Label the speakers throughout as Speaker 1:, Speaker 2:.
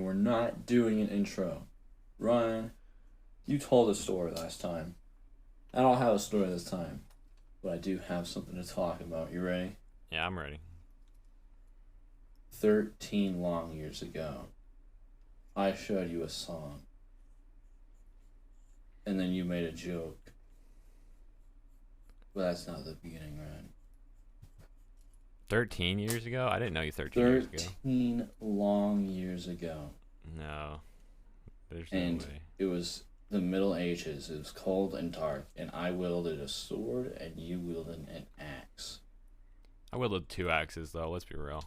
Speaker 1: we're not doing an intro. Ryan, you told a story last time. I don't have a story this time, but I do have something to talk about. You ready?
Speaker 2: Yeah, I'm ready.
Speaker 1: 13 long years ago, I showed you a song, and then you made a joke. But that's not the beginning, Ryan.
Speaker 2: 13 years ago? I didn't know you 13 years ago.
Speaker 1: 13 long years ago.
Speaker 2: No. There's
Speaker 1: And
Speaker 2: no way.
Speaker 1: it was the Middle Ages. It was cold and dark, and I wielded a sword, and you wielded an axe.
Speaker 2: I wielded 2 axes, though. Let's be real.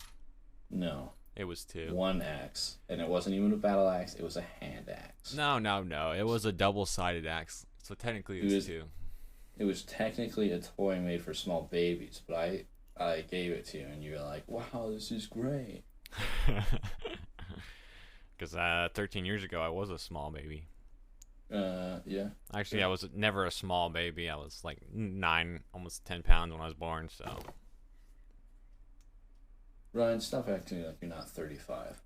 Speaker 1: No.
Speaker 2: It was 2.
Speaker 1: One axe. And it wasn't even a battle axe, it was a hand axe.
Speaker 2: No. It was a double-sided axe. So technically it was 2.
Speaker 1: It was technically a toy made for small babies, but I gave it to you, and you were like, wow, this is great.
Speaker 2: Because 13 years ago, I was a small baby.
Speaker 1: Yeah.
Speaker 2: Actually,
Speaker 1: Yeah.
Speaker 2: I was never a small baby. I was like 9, almost 10 pounds when I was born, so...
Speaker 1: Ryan, stop acting like you're not 35.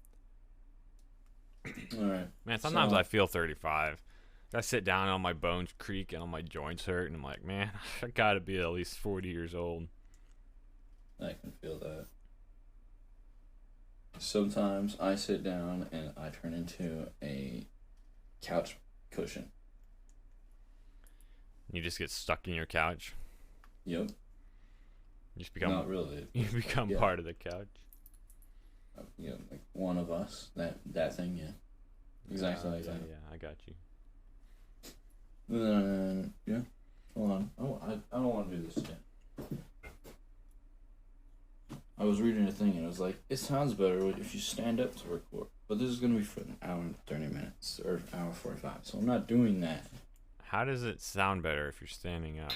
Speaker 1: Alright.
Speaker 2: Man, sometimes I feel 35. I sit down and all my bones creak and all my joints hurt, and I'm like, man, I gotta be at least 40 years old.
Speaker 1: I can feel that. Sometimes I sit down and I turn into a couch cushion.
Speaker 2: You just get stuck in your couch.
Speaker 1: Yep.
Speaker 2: You just become
Speaker 1: Not really.
Speaker 2: You become
Speaker 1: Yeah.
Speaker 2: part of the couch.
Speaker 1: Yeah, like one of us. That thing, yeah. Exactly like that.
Speaker 2: Yeah, I got you.
Speaker 1: And then, yeah. Hold on. I don't want to do this again. I was reading a thing and it was like, it sounds better if you stand up to record. But this is going to be for an hour and 30 minutes, or hour 45. So I'm not doing that.
Speaker 2: How does it sound better if you're standing up?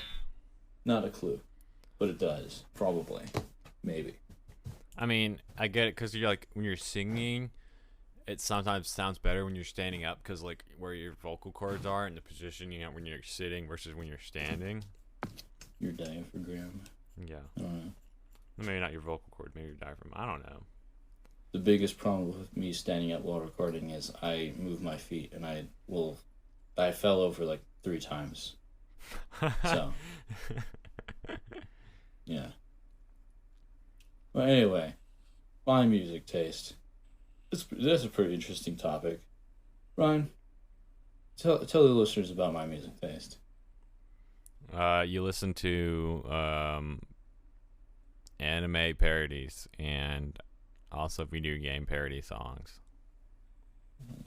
Speaker 1: Not a clue. But it does. Probably. Maybe.
Speaker 2: I mean, I get it because you're like, when you're singing, it sometimes sounds better when you're standing up because like where your vocal cords are and the position you have when you're sitting versus when you're standing.
Speaker 1: Your diaphragm.
Speaker 2: Yeah.
Speaker 1: I don't know.
Speaker 2: Maybe not your vocal cord, maybe your diaphragm. I don't know.
Speaker 1: The biggest problem with me standing up while recording is I move my feet and I fell over like 3 times. So, yeah. Well, anyway, my music taste. That's a pretty interesting topic. Ryan, tell the listeners about my music taste.
Speaker 2: You listen to anime parodies and also video game parody songs.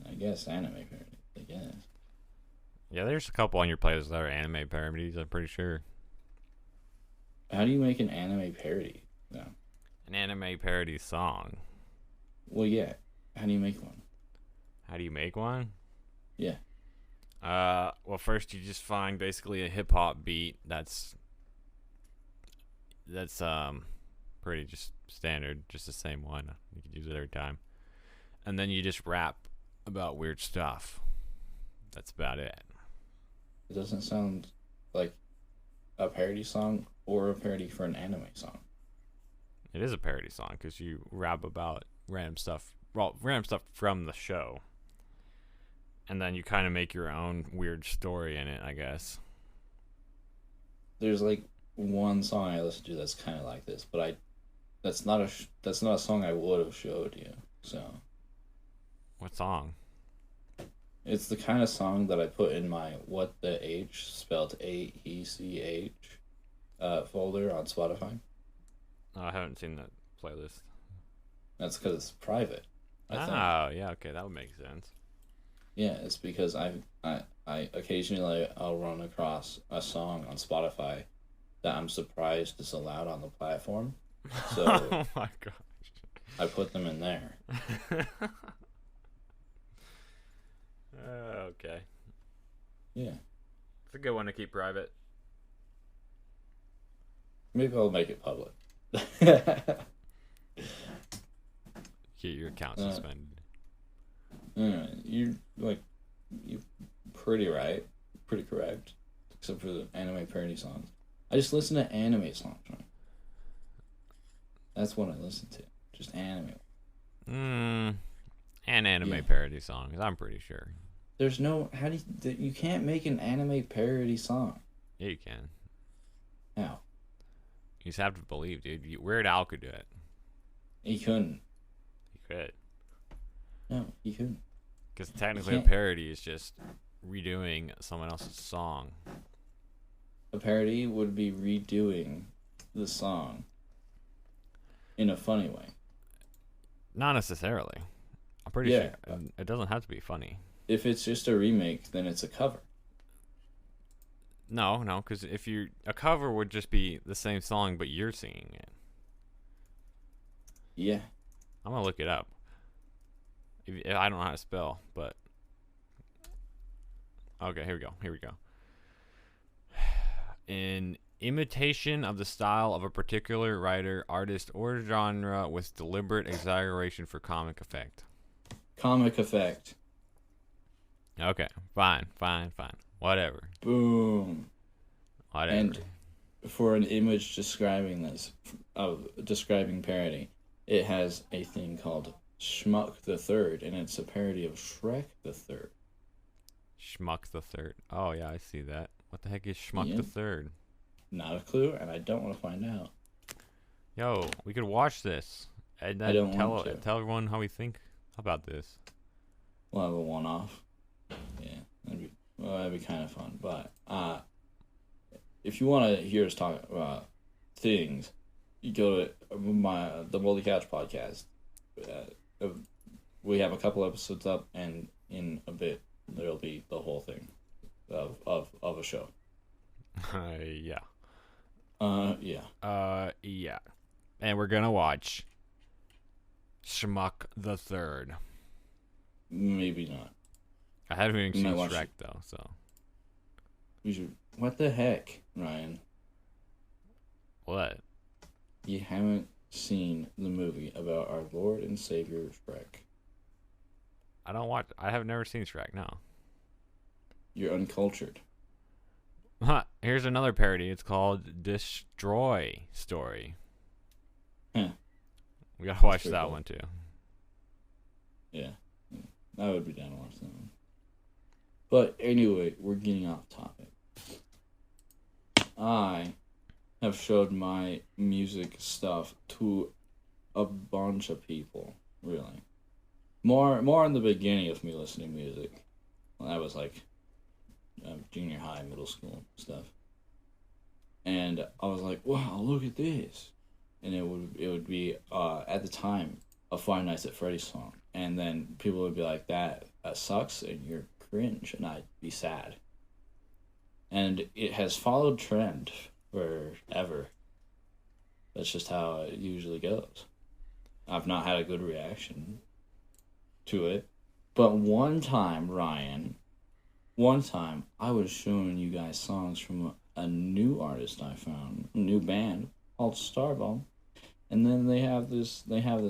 Speaker 1: I guess anime parody. I guess.
Speaker 2: Yeah, there's a couple on your playlist that are anime parodies, I'm pretty sure.
Speaker 1: How do you make an anime parody? No.
Speaker 2: An anime parody song.
Speaker 1: Well, yeah. How do you make one?
Speaker 2: How do you make one?
Speaker 1: Yeah.
Speaker 2: Well, first you just find basically a hip hop beat that's pretty just standard, just the same one. You could use it every time. And then you just rap about weird stuff. That's about it.
Speaker 1: It doesn't sound like a parody song or a parody for an anime song.
Speaker 2: It is a parody song because you rap about random stuff. Well, random stuff from the show. And then you kind of make your own weird story in it, I guess.
Speaker 1: There's like one song I listen to that's kind of like this, but that's not a song I would have showed you. So.
Speaker 2: What song?
Speaker 1: It's the kind of song that I put in my What the H, spelled AECH, folder on Spotify.
Speaker 2: Oh, I haven't seen that playlist.
Speaker 1: That's because it's private. I think.
Speaker 2: Yeah, okay, that would make sense.
Speaker 1: Yeah, it's because I occasionally I'll run across a song on Spotify that I'm surprised is allowed on the platform. So
Speaker 2: Oh my gosh.
Speaker 1: I put them in there.
Speaker 2: Okay.
Speaker 1: Yeah.
Speaker 2: It's a good one to keep private.
Speaker 1: Maybe I'll make it public.
Speaker 2: Get your account suspended.
Speaker 1: You're pretty right. Pretty correct. Except for the anime parody songs. I just listen to anime songs, right? That's what I listen to. Just anime.
Speaker 2: And
Speaker 1: Yeah.
Speaker 2: anime parody songs, I'm pretty sure.
Speaker 1: There's no how do you can't make an anime parody song.
Speaker 2: Yeah, you can.
Speaker 1: How?
Speaker 2: You just have to believe, dude. Weird Al could do it.
Speaker 1: He couldn't.
Speaker 2: He could.
Speaker 1: No, he couldn't.
Speaker 2: Because
Speaker 1: You
Speaker 2: technically, a
Speaker 1: can't.
Speaker 2: parody is just redoing someone else's song.
Speaker 1: A parody would be redoing the song in a funny way.
Speaker 2: Not necessarily. I'm pretty
Speaker 1: Yeah.
Speaker 2: sure it doesn't have to be funny.
Speaker 1: If it's just a remake, then it's a cover.
Speaker 2: No, because if you a cover would just be the same song, but you're singing it.
Speaker 1: Yeah.
Speaker 2: I'm gonna look it up. I don't know how to spell, but okay, here we go. Here we go. In imitation of the style of a particular writer, artist, or genre with deliberate exaggeration for comic effect.
Speaker 1: Comic effect.
Speaker 2: Okay, fine. Whatever.
Speaker 1: Boom.
Speaker 2: Whatever.
Speaker 1: And for an image describing this, describing parody, it has a thing called Schmuck the Third, and it's a parody of Shrek the Third.
Speaker 2: Schmuck the Third. Oh, yeah, I see that. What the heck is Schmuck
Speaker 1: Yeah.
Speaker 2: the Third?
Speaker 1: Not a clue, and I don't want to find out.
Speaker 2: Yo, we could watch this and
Speaker 1: I
Speaker 2: then
Speaker 1: don't
Speaker 2: tell
Speaker 1: want to.
Speaker 2: tell everyone how we think about this.
Speaker 1: We'll have a one-off. Yeah, that'd be kind of fun. But if you want to hear us talk about things, you go to the Moldy Couch podcast. We have a couple episodes up, and in a bit there'll be the whole thing of a show.
Speaker 2: Yeah.
Speaker 1: Yeah.
Speaker 2: Yeah. And we're gonna watch Schmuck the Third.
Speaker 1: Maybe not.
Speaker 2: I haven't even
Speaker 1: You might
Speaker 2: seen
Speaker 1: watch
Speaker 2: Shrek
Speaker 1: it.
Speaker 2: though, so
Speaker 1: We should. What the heck, Ryan?
Speaker 2: what?
Speaker 1: You haven't seen the movie about our Lord and Savior Shrek.
Speaker 2: I have never seen Shrek. No.
Speaker 1: You're uncultured.
Speaker 2: Here's another parody. It's called Destroy Story.
Speaker 1: Huh.
Speaker 2: We gotta watch
Speaker 1: pretty
Speaker 2: that
Speaker 1: cool.
Speaker 2: one too.
Speaker 1: Yeah. I would be down to watch that one. But anyway, we're getting off topic. I have showed my music stuff to a bunch of people, really. More in the beginning of me listening to music. When I was like junior high, middle school stuff. And I was like, wow, look at this. And it would be at the time a Five Nights at Freddy's song. And then people would be like, that sucks and you're cringe, and I'd be sad. And it has followed trend forever. That's just how it usually goes. I've not had a good reaction to it. But one time, Ryan, I was showing you guys songs from a new artist I found, a new band called Starbomb. And then they have this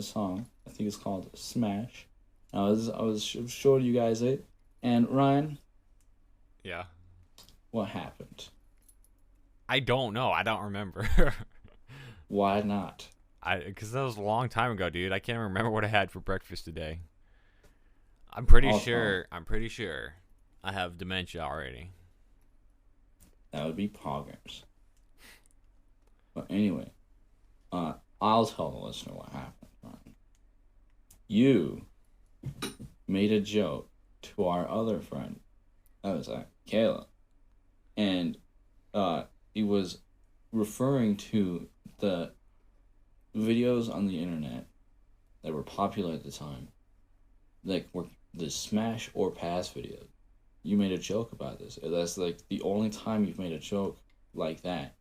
Speaker 1: song, I think it's called Smash. I was showing you guys it. And Ryan,
Speaker 2: Yeah.
Speaker 1: what happened?
Speaker 2: I don't know. I don't remember.
Speaker 1: Why not?
Speaker 2: Because that was a long time ago, dude. I can't remember what I had for breakfast today. I'm pretty
Speaker 1: Also-
Speaker 2: sure I have dementia already.
Speaker 1: That would be poggers. But anyway, I'll tell the listener what happened, Ryan. You made a joke to our other friend. That was Kayla. And he was referring to the videos on the internet that were popular at the time. Like, were the smash or pass videos. You made a joke about this. That's like the only time you've made a joke like that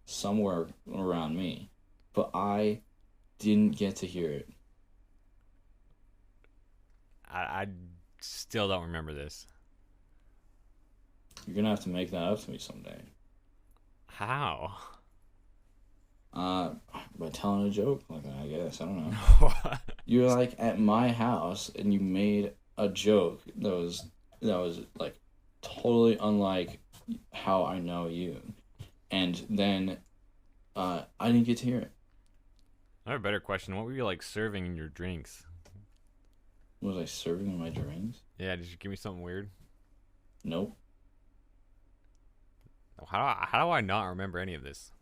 Speaker 1: somewhere around me. But I didn't get to hear it.
Speaker 2: I still don't remember this.
Speaker 1: You're gonna have to make that up to me someday.
Speaker 2: How?
Speaker 1: By telling a joke like that, I guess. I don't know. You were like at my house and you made a joke that was like totally unlike how I know you. And then I didn't get to hear it.
Speaker 2: I have a better question. What were you like serving in your drinks?
Speaker 1: Was I serving my drinks?
Speaker 2: Yeah, did you give me something weird?
Speaker 1: Nope.
Speaker 2: How do I not remember any of this?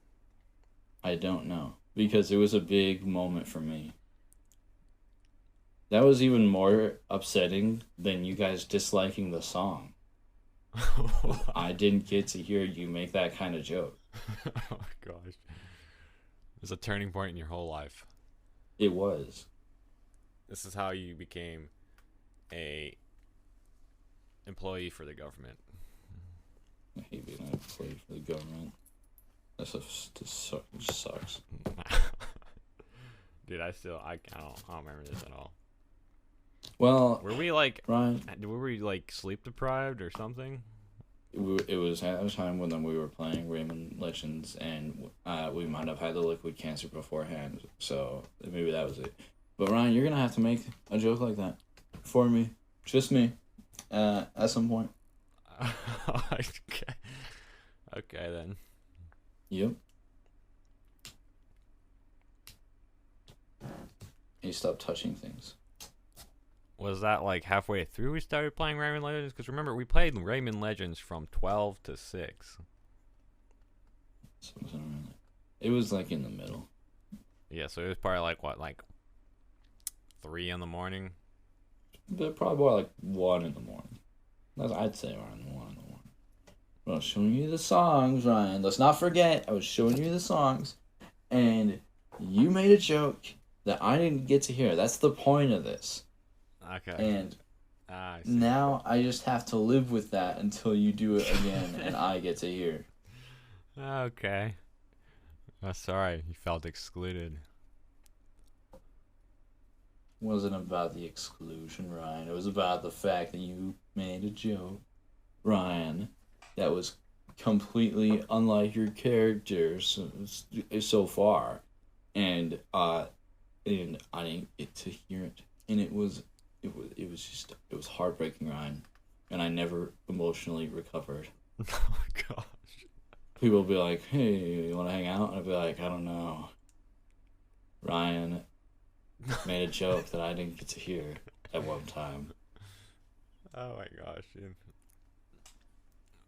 Speaker 1: I don't know. Because it was a big moment for me. That was even more upsetting than you guys disliking the song. I didn't get to hear you make that kind of joke.
Speaker 2: Oh my gosh. It's a turning point in your whole life.
Speaker 1: It was.
Speaker 2: This is how you became a employee for the government.
Speaker 1: I hate being an employee for the government. That stuff just sucks.
Speaker 2: Dude, I don't remember this at all.
Speaker 1: Well,
Speaker 2: Were we like
Speaker 1: Ryan,
Speaker 2: were we like sleep deprived or something?
Speaker 1: it was at a time when we were playing Rayman Legends, and we might have had the liquid cancer beforehand, so maybe that was it. But Ryan, you're gonna have to make a joke like that for me, just me, at some point.
Speaker 2: Okay. Okay then.
Speaker 1: Yep. Hey, stop touching things.
Speaker 2: Was that like halfway through we started playing Rayman Legends? Because remember, we played Rayman Legends from 12 to 6.
Speaker 1: Something around there. It was like in the middle.
Speaker 2: Yeah, so it was probably like, what, like 3 in the morning?
Speaker 1: But probably more like 1 in the morning. I'd say around 1 in the morning. I was showing you the songs, Ryan. Let's not forget, I was showing you the songs, and you made a joke that I didn't get to hear. That's the point of this.
Speaker 2: Okay.
Speaker 1: And
Speaker 2: I see.
Speaker 1: now I just have to live with that until you do it again and I get to hear.
Speaker 2: Okay. Oh, sorry, you felt excluded.
Speaker 1: It wasn't about the exclusion, Ryan. It was about the fact that you made a joke, Ryan, that was completely unlike your characters so far. And I didn't get to hear it. And it was heartbreaking, Ryan, and I never emotionally recovered.
Speaker 2: Oh gosh.
Speaker 1: People will be like, "Hey, you want to hang out?" And I'd be like, "I don't know." Ryan made a joke that I didn't get to hear at one time.
Speaker 2: Oh my gosh, dude.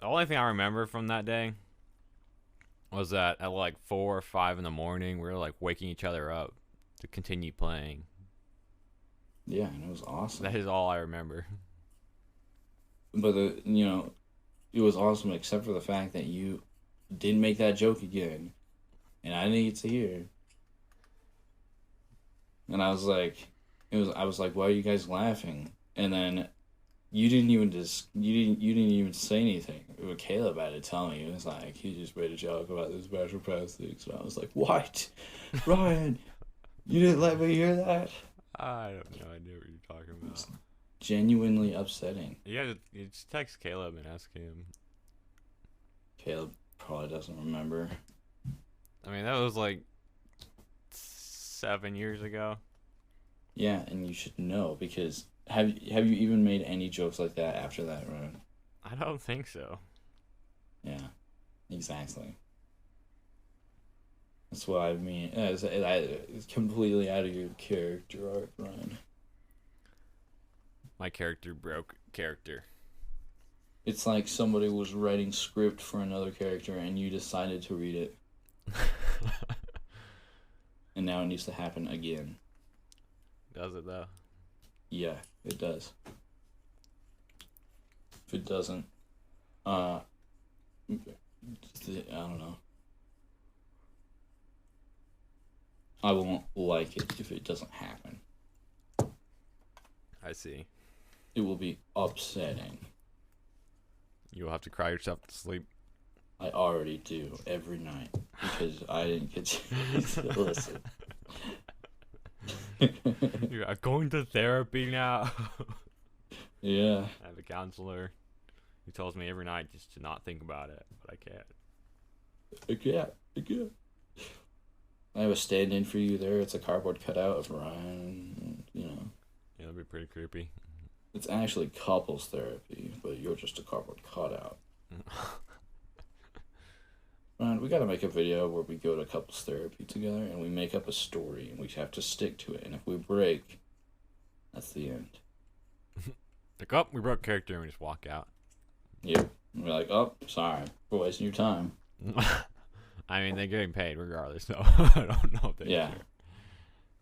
Speaker 2: The only thing I remember from that day was that at like 4 or 5 in the morning, we were like waking each other up to continue playing.
Speaker 1: Yeah, and it was awesome.
Speaker 2: That is all I remember.
Speaker 1: But it was awesome except for the fact that you didn't make that joke again, and I didn't get to hear. And I was like, "Why are you guys laughing?" And then you didn't even say anything. But Caleb had to tell me. It was like he just made a joke about this special plastics, and I was like, "What, Ryan? You didn't let me hear that?"
Speaker 2: I have no idea what you're talking about.
Speaker 1: It's genuinely upsetting.
Speaker 2: You just text Caleb and ask him.
Speaker 1: Caleb probably doesn't remember.
Speaker 2: I mean, that was like 7 years ago.
Speaker 1: Yeah, and you should know because have you even made any jokes like that after that, Ryan?
Speaker 2: I don't think so.
Speaker 1: Yeah, exactly. That's what I mean. It's completely out of your character arc, Ryan.
Speaker 2: My character broke character.
Speaker 1: It's like somebody was writing script for another character and you decided to read it. And now it needs to happen again.
Speaker 2: Does it though?
Speaker 1: Yeah, it does. If it doesn't, I don't know. I won't like it if it doesn't happen.
Speaker 2: I see.
Speaker 1: It will be upsetting.
Speaker 2: You will have to cry yourself to sleep.
Speaker 1: I already do every night because I didn't get to listen.
Speaker 2: You're going to therapy now.
Speaker 1: Yeah.
Speaker 2: I have a counselor who tells me every night just to not think about it, but I can't.
Speaker 1: I can't. I have a stand-in for you there. It's a cardboard cutout of Ryan.
Speaker 2: Yeah, that'd be pretty creepy.
Speaker 1: It's actually couples therapy, but you're just a cardboard cutout. Ryan, we gotta make a video where we go to couples therapy together and we make up a story and we have to stick to it. And if we break, that's the end.
Speaker 2: Like, oh, we broke character and we just walk out.
Speaker 1: Yep. And we're like, oh, sorry for wasting your time.
Speaker 2: I mean, they're getting paid regardless, so I don't know if they
Speaker 1: Yeah.
Speaker 2: care.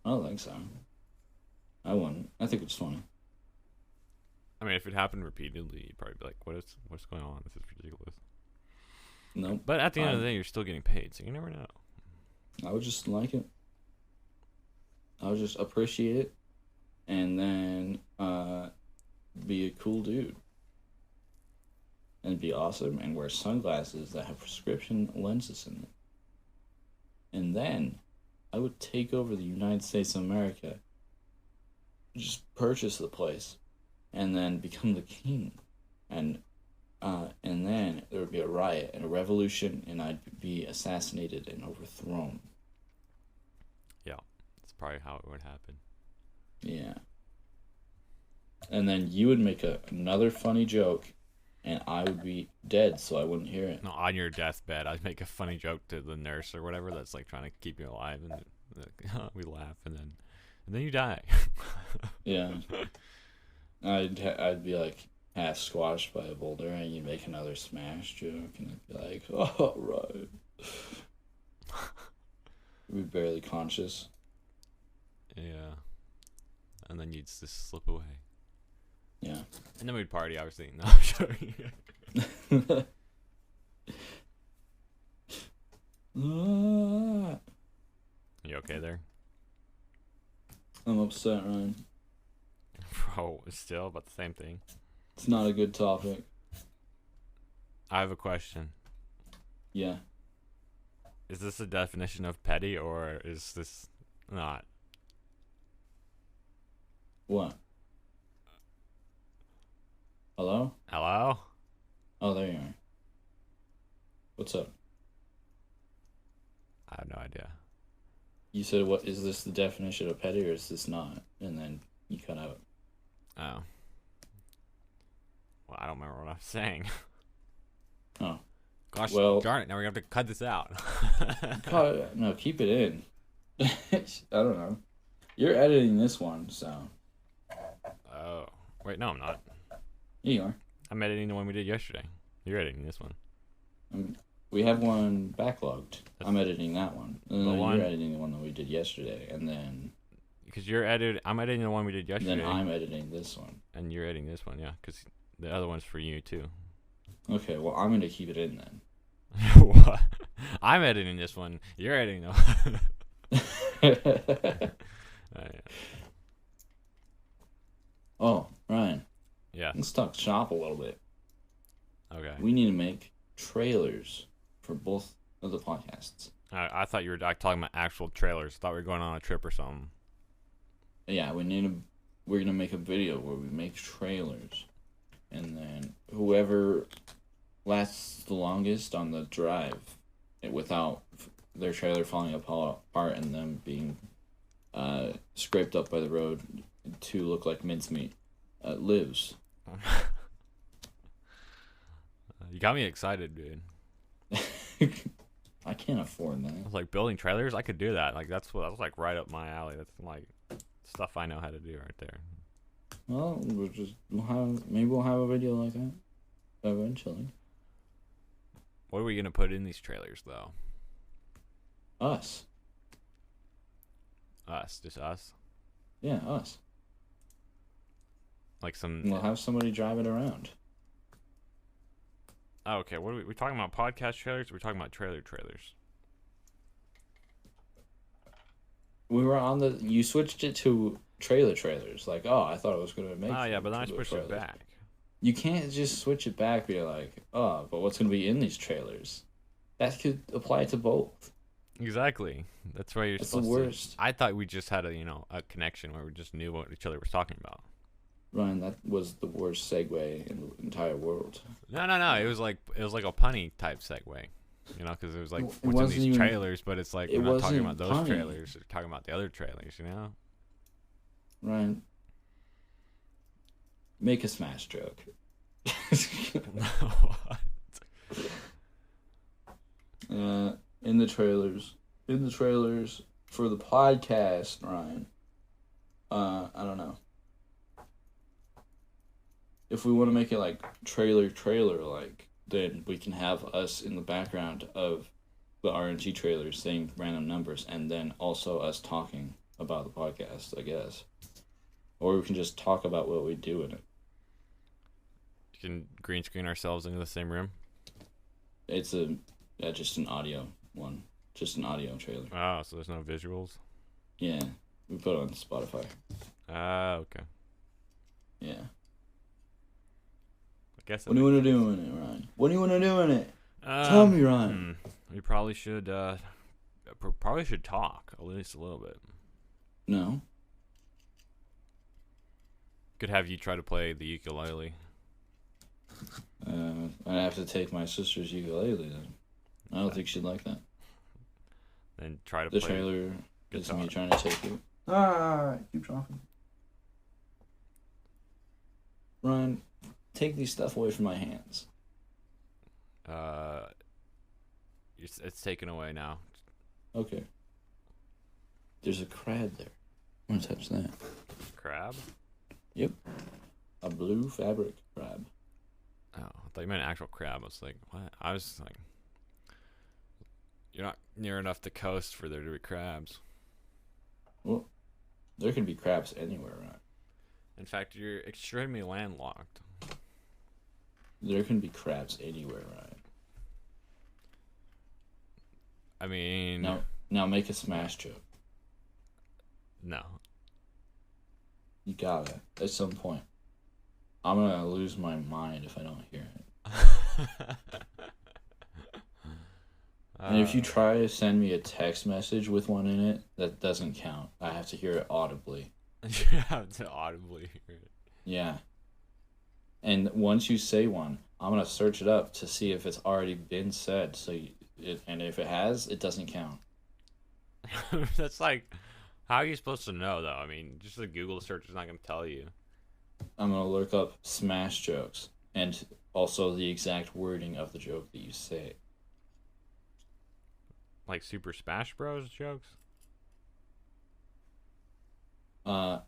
Speaker 1: I don't think so. I wouldn't. I think it's funny.
Speaker 2: I mean, if it happened repeatedly, you'd probably be like, what's going on? This is ridiculous.
Speaker 1: Nope.
Speaker 2: But at the end of the day, you're still getting paid, so you never know.
Speaker 1: I would just like it. I would just appreciate it, and then be a cool dude, and be awesome, and wear sunglasses that have prescription lenses in them. And then I would take over the United States of America, just purchase the place, and then become the king, and then there would be a riot and a revolution, and I'd be assassinated and overthrown.
Speaker 2: Yeah, that's probably how it would happen.
Speaker 1: Yeah. And then you would make another funny joke, and I would be dead, so I wouldn't hear it.
Speaker 2: No, on your deathbed, I'd make a funny joke to the nurse or whatever that's like trying to keep you alive, and we laugh, and then you die.
Speaker 1: Yeah. I'd be like half squashed by a boulder, and you'd make another smash joke, and I'd be like, "Oh, right." We'd be barely conscious.
Speaker 2: Yeah. And then you'd just slip away.
Speaker 1: Yeah.
Speaker 2: And then we'd party, obviously. No, I'm joking. You okay there?
Speaker 1: I'm upset, Ryan.
Speaker 2: Bro, still about the same thing.
Speaker 1: It's not a good topic.
Speaker 2: I have a question.
Speaker 1: Yeah.
Speaker 2: Is this a definition of petty, or is this not?
Speaker 1: What? Hello?
Speaker 2: Hello?
Speaker 1: Oh, there you are. What's up?
Speaker 2: I have no idea.
Speaker 1: You said, what is this the definition of petty, or is this not? And then you cut out.
Speaker 2: Oh. Well, I don't remember what I was saying.
Speaker 1: Oh.
Speaker 2: Gosh,
Speaker 1: Well,
Speaker 2: darn it. Now we have to cut this out.
Speaker 1: No, keep it in. I don't know. You're editing this one, so.
Speaker 2: Oh. Wait, no, I'm not.
Speaker 1: Here you are.
Speaker 2: I'm editing the one we did yesterday. You're editing this one.
Speaker 1: We have one backlogged. I'm editing that one. And then
Speaker 2: one-
Speaker 1: you're editing the one that we did yesterday, and then
Speaker 2: Because I'm editing the one we did yesterday.
Speaker 1: then I'm editing this one.
Speaker 2: And you're editing this one, yeah. Because the other one's for you, too.
Speaker 1: Okay, well, I'm going to keep it in then.
Speaker 2: What? I'm editing this one. You're editing the one. Yeah.
Speaker 1: Oh, Ryan,
Speaker 2: Yeah.
Speaker 1: let's talk shop a little bit.
Speaker 2: Okay.
Speaker 1: We need to make trailers for both of the podcasts.
Speaker 2: I thought you were talking about actual trailers. I thought we were going on a trip or something.
Speaker 1: Yeah, we're going to make a video where we make trailers. And then whoever lasts the longest on the drive without their trailer falling apart and them being scraped up by the road to look like mincemeat lives.
Speaker 2: You got me excited, dude.
Speaker 1: I can't afford that.
Speaker 2: I was like, building trailers? I could do that. Like, that was like right up my alley. That's like stuff I know how to do right there.
Speaker 1: Well, maybe we'll have a video like that eventually.
Speaker 2: What are we going to put in these trailers, though?
Speaker 1: Us.
Speaker 2: Us. Just us?
Speaker 1: Yeah, us.
Speaker 2: Like some...
Speaker 1: We'll have somebody drive it around.
Speaker 2: Oh, okay. What are we talking about? Podcast trailers? Or we're talking about trailers?
Speaker 1: We were on the... You switched it to trailers. Like, oh, I thought it was going to make...
Speaker 2: Oh, yeah, but then I
Speaker 1: to
Speaker 2: switched it
Speaker 1: trailers.
Speaker 2: back.
Speaker 1: You can't just switch it back and be like, oh, but what's going to be in these trailers? That could apply to both.
Speaker 2: Exactly. That's why you're
Speaker 1: It's the
Speaker 2: supposed
Speaker 1: worst.
Speaker 2: to... I thought we just had a connection where we just knew what each other was talking about.
Speaker 1: Ryan, that was the worst segue in the entire world.
Speaker 2: No. It was like a punny type segue. You know, because it was like,
Speaker 1: It
Speaker 2: what's in
Speaker 1: wasn't
Speaker 2: these
Speaker 1: even-
Speaker 2: trailers, but it's like,
Speaker 1: it
Speaker 2: we're not talking
Speaker 1: wasn't
Speaker 2: about those
Speaker 1: punny.
Speaker 2: trailers. We're talking about the other trailers, you know?
Speaker 1: Ryan, make a smash joke. In the trailers for the podcast, Ryan. I don't know. if we want to make it like trailer like, then we can have us in the background of the RNG trailers saying random numbers, and then also us talking about the podcast, I guess. Or we can just talk about what we do in it.
Speaker 2: You can green screen ourselves into the same room.
Speaker 1: It's just an audio one, just an audio trailer.
Speaker 2: Oh, so there's no visuals.
Speaker 1: Yeah, we put it on Spotify.
Speaker 2: Ah, okay.
Speaker 1: Yeah.
Speaker 2: I guess.
Speaker 1: What do you want to do in it, Ryan? What do you want to do in it? Tell me, Ryan.
Speaker 2: We probably should talk at least a little bit.
Speaker 1: No.
Speaker 2: Could have you try to play the ukulele.
Speaker 1: I'd have to take my sister's ukulele then. I don't think she'd like that.
Speaker 2: Then try to
Speaker 1: The
Speaker 2: play
Speaker 1: trailer is
Speaker 2: guitar.
Speaker 1: me trying to take it. Alright, keep talking. Ryan, take these stuff away from my hands.
Speaker 2: It's taken away now.
Speaker 1: Okay. There's a crab there. I want to touch that.
Speaker 2: Crab?
Speaker 1: Yep. A blue fabric crab.
Speaker 2: Oh, I thought you meant an actual crab. I was like, what? I was like, you're not near enough the coast for there to be crabs.
Speaker 1: Well, there can be crabs anywhere, right?
Speaker 2: In fact, you're extremely landlocked.
Speaker 1: There can be crabs anywhere, right?
Speaker 2: I mean...
Speaker 1: Now make a smash joke.
Speaker 2: No.
Speaker 1: You got it. At some point. I'm gonna lose my mind if I don't hear it. And if you try to send me a text message with one in it, that doesn't count. I have to hear it audibly.
Speaker 2: You have to audibly hear it.
Speaker 1: Yeah. And once you say one, I'm gonna search it up to see if it's already been said. And if it has, it doesn't count.
Speaker 2: That's like, how are you supposed to know though? I mean, just a Google search is not gonna tell you.
Speaker 1: I'm gonna look up smash jokes and also the exact wording of the joke that you say.
Speaker 2: Like Super Smash Bros. Jokes?
Speaker 1: No.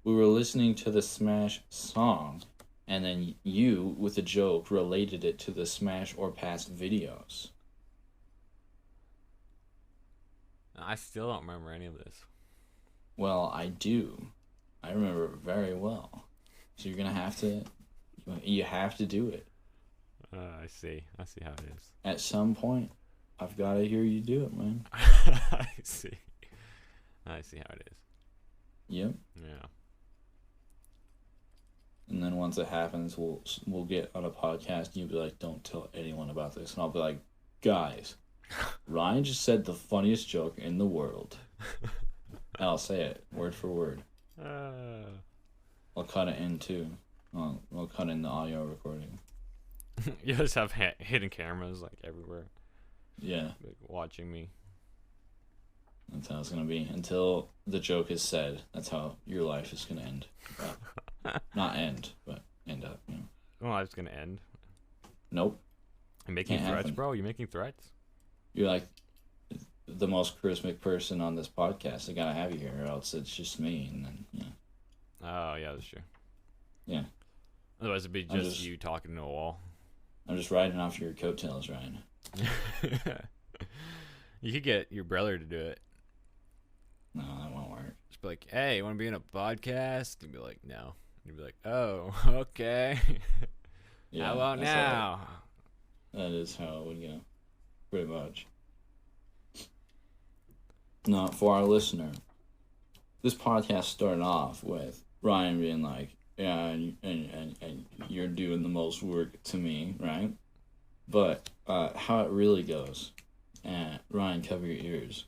Speaker 1: We were listening to the Smash song, and then you, with a joke, related it to the Smash or past videos.
Speaker 2: I still don't remember any of this.
Speaker 1: Well, I do. I remember it very well. So you're gonna have to... You have to do it.
Speaker 2: I see. I see how it is.
Speaker 1: At some point, I've got to hear you do it, man.
Speaker 2: I see. I see how it is.
Speaker 1: Yep.
Speaker 2: Yeah.
Speaker 1: And then once it happens, we'll get on a podcast, and you'll be like, don't tell anyone about this. And I'll be like, guys, Ryan just said the funniest joke in the world. And I'll say it, word for word. I'll cut it in, too. We'll cut in the audio recording.
Speaker 2: You just have hidden cameras, like, everywhere.
Speaker 1: Yeah.
Speaker 2: Like, watching me.
Speaker 1: That's how it's going to be. Until the joke is said, that's how your life is going to end. Not end, but end up, you know.
Speaker 2: Well, life's going to end.
Speaker 1: Nope.
Speaker 2: I'm making
Speaker 1: Can't
Speaker 2: threats,
Speaker 1: happen.
Speaker 2: bro? You making threats?
Speaker 1: You're like the most charismatic person on this podcast. I got to have you here, or else it's just me, and then, you know.
Speaker 2: Oh, yeah, that's true.
Speaker 1: Yeah.
Speaker 2: Otherwise, it'd be just you talking to a wall.
Speaker 1: I'm just riding off your coattails, Ryan.
Speaker 2: You could get your brother to do it.
Speaker 1: No, that won't work.
Speaker 2: Just be like, hey, you want to be in a podcast? And be like, no. And you'd be like, oh, okay.
Speaker 1: Yeah,
Speaker 2: how about now?
Speaker 1: That is how it would go. Pretty much. Now, for our listener, this podcast started off with Ryan being like, yeah, and you're doing the most work to me, right? But how it really goes, Ryan, cover your ears,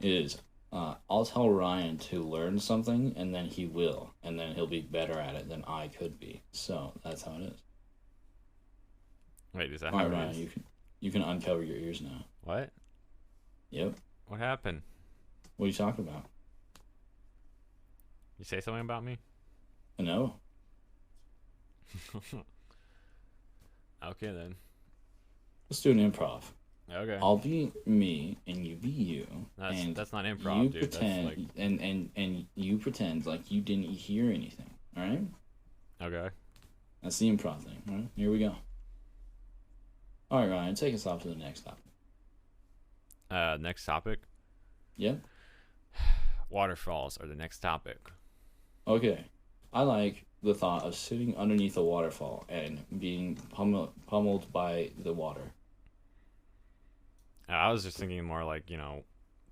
Speaker 1: is I'll tell Ryan to learn something, and then he will, and then he'll be better at it than I could be. So that's how it is.
Speaker 2: Wait, is that
Speaker 1: All
Speaker 2: how
Speaker 1: right,
Speaker 2: it
Speaker 1: Ryan,
Speaker 2: is?
Speaker 1: you can uncover your ears now.
Speaker 2: What?
Speaker 1: Yep.
Speaker 2: What happened?
Speaker 1: What are you talking about?
Speaker 2: You say something about me?
Speaker 1: I know.
Speaker 2: Okay, then.
Speaker 1: Let's do an improv.
Speaker 2: Okay.
Speaker 1: I'll be me and you be you, and
Speaker 2: That's not
Speaker 1: you
Speaker 2: improv, dude. That's
Speaker 1: pretend
Speaker 2: like
Speaker 1: and you pretend like you didn't hear anything. All right,
Speaker 2: okay.
Speaker 1: that's the improv thing. All right, here we go. All right, Ryan, take us off to the next topic.
Speaker 2: Next topic.
Speaker 1: Yep.
Speaker 2: Waterfalls are the next topic.
Speaker 1: Okay. I like the thought of sitting underneath a waterfall and being pummeled by the water.
Speaker 2: I was just thinking more like,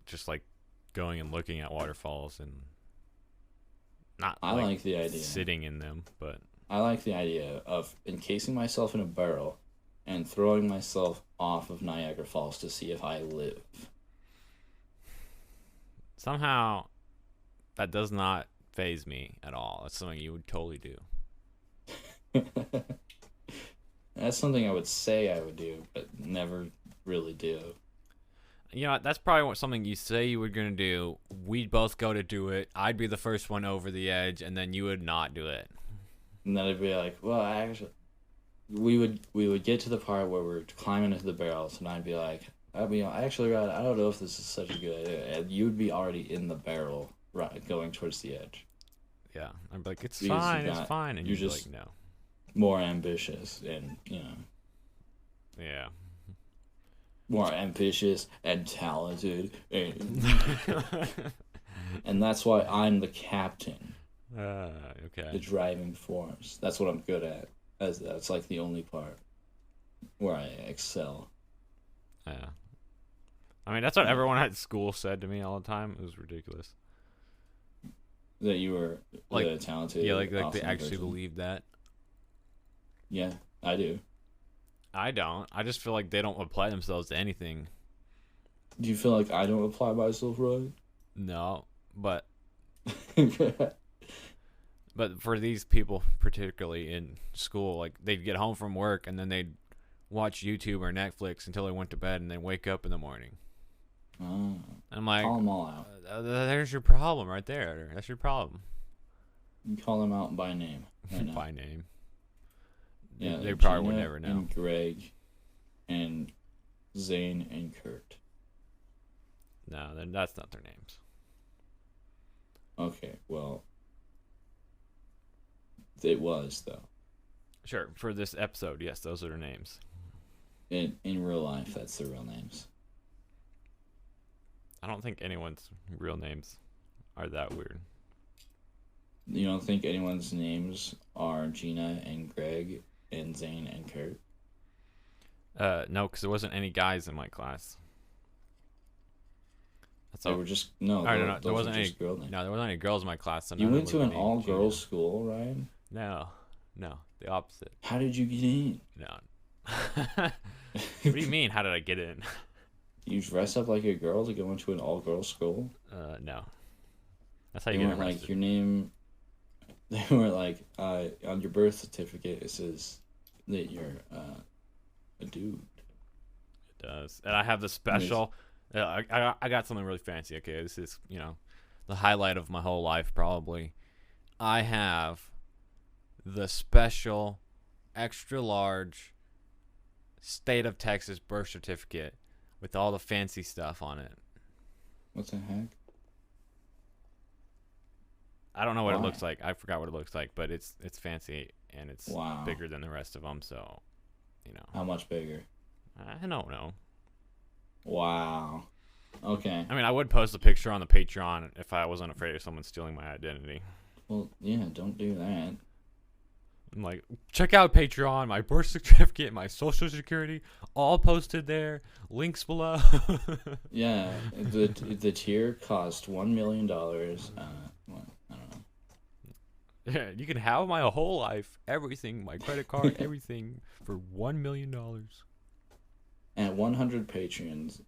Speaker 2: just like going and looking at waterfalls and not
Speaker 1: I
Speaker 2: like
Speaker 1: like the idea.
Speaker 2: sitting in them, but
Speaker 1: I like the idea of encasing myself in a barrel and throwing myself off of Niagara Falls to see if I live.
Speaker 2: somehow that does not phase me at all. That's something you would totally do.
Speaker 1: That's something I would say I would do, but never really do.
Speaker 2: That's probably something you say you were gonna do. We'd both go to do it. I'd be the first one over the edge, and then you would not do it.
Speaker 1: And then it'd be like, well, we would get to the part where we're climbing into the barrels, and I'd be like, actually, Rod, I don't know if this is such a good idea. And you'd be already in the barrel, right, going towards the edge.
Speaker 2: Yeah, I'd be like, it's
Speaker 1: Because
Speaker 2: fine, it's fine, and
Speaker 1: you're
Speaker 2: you'd be
Speaker 1: just
Speaker 2: like, no.
Speaker 1: more ambitious, and
Speaker 2: Yeah.
Speaker 1: more ambitious and talented, and, and that's why I'm the captain,
Speaker 2: Okay.
Speaker 1: the driving force. That's what I'm good at. That's like the only part where I excel.
Speaker 2: Yeah. I mean, that's what everyone at school said to me all the time. It was ridiculous.
Speaker 1: That you were
Speaker 2: Like,
Speaker 1: talented.
Speaker 2: Yeah, like they
Speaker 1: awesome
Speaker 2: actually
Speaker 1: person.
Speaker 2: believe that.
Speaker 1: Yeah, I do.
Speaker 2: I don't. I just feel like they don't apply themselves to anything.
Speaker 1: Do you feel like I don't apply myself right?
Speaker 2: No, but for these people, particularly in school, like they'd get home from work and then they'd watch YouTube or Netflix until they went to bed and then wake up in the morning. I'm like,
Speaker 1: call them all out.
Speaker 2: There's your problem right there. That's your problem.
Speaker 1: You call them out by name. Right now.
Speaker 2: By name.
Speaker 1: Yeah,
Speaker 2: they probably
Speaker 1: Gina
Speaker 2: would never know.
Speaker 1: And Greg, and Zane and Kurt.
Speaker 2: No, that's not their names.
Speaker 1: Okay, well, it was though.
Speaker 2: Sure, for this episode, yes, those are their names.
Speaker 1: In real life, that's their real names.
Speaker 2: I don't think anyone's real names are that weird.
Speaker 1: You don't think anyone's names are Gina and Greg and Zane and Kurt?
Speaker 2: No, because there wasn't any guys in my class. That's
Speaker 1: They
Speaker 2: all.
Speaker 1: were just no.
Speaker 2: No,
Speaker 1: There wasn't any girl names.
Speaker 2: No, there wasn't any girls in my class. So
Speaker 1: You
Speaker 2: none
Speaker 1: went
Speaker 2: of
Speaker 1: to
Speaker 2: them
Speaker 1: an
Speaker 2: were named
Speaker 1: all-girls
Speaker 2: Gina.
Speaker 1: school, Ryan?
Speaker 2: No, the opposite.
Speaker 1: How did you get in?
Speaker 2: No. What do you mean? How did I get in?
Speaker 1: You dress up like a girl to go into an all-girls school?
Speaker 2: No. That's how you
Speaker 1: They
Speaker 2: get
Speaker 1: weren't
Speaker 2: arrested.
Speaker 1: like your name. They were like on your birth certificate. It says that you're a dude.
Speaker 2: It does, and I have the special. I got something really fancy. Okay, this is the highlight of my whole life probably. I have the special, extra large, state of Texas birth certificate with all the fancy stuff on it.
Speaker 1: What the heck?
Speaker 2: I don't know what it
Speaker 1: Why?
Speaker 2: looks like. I forgot what it looks like, but it's fancy and it's
Speaker 1: Wow.
Speaker 2: bigger than the rest of them. So,
Speaker 1: How much bigger?
Speaker 2: I don't know.
Speaker 1: Wow. Okay.
Speaker 2: I mean, I would post a picture on the Patreon if I wasn't afraid of someone stealing my identity.
Speaker 1: Well, yeah. Don't do that.
Speaker 2: I'm like, check out Patreon, my birth certificate, my social security, all posted there. Links below.
Speaker 1: Yeah. The tier cost $1 million. Well, I don't know.
Speaker 2: Yeah, you can have my whole life, everything, my credit card, everything for $1 million.
Speaker 1: At 100 patrons,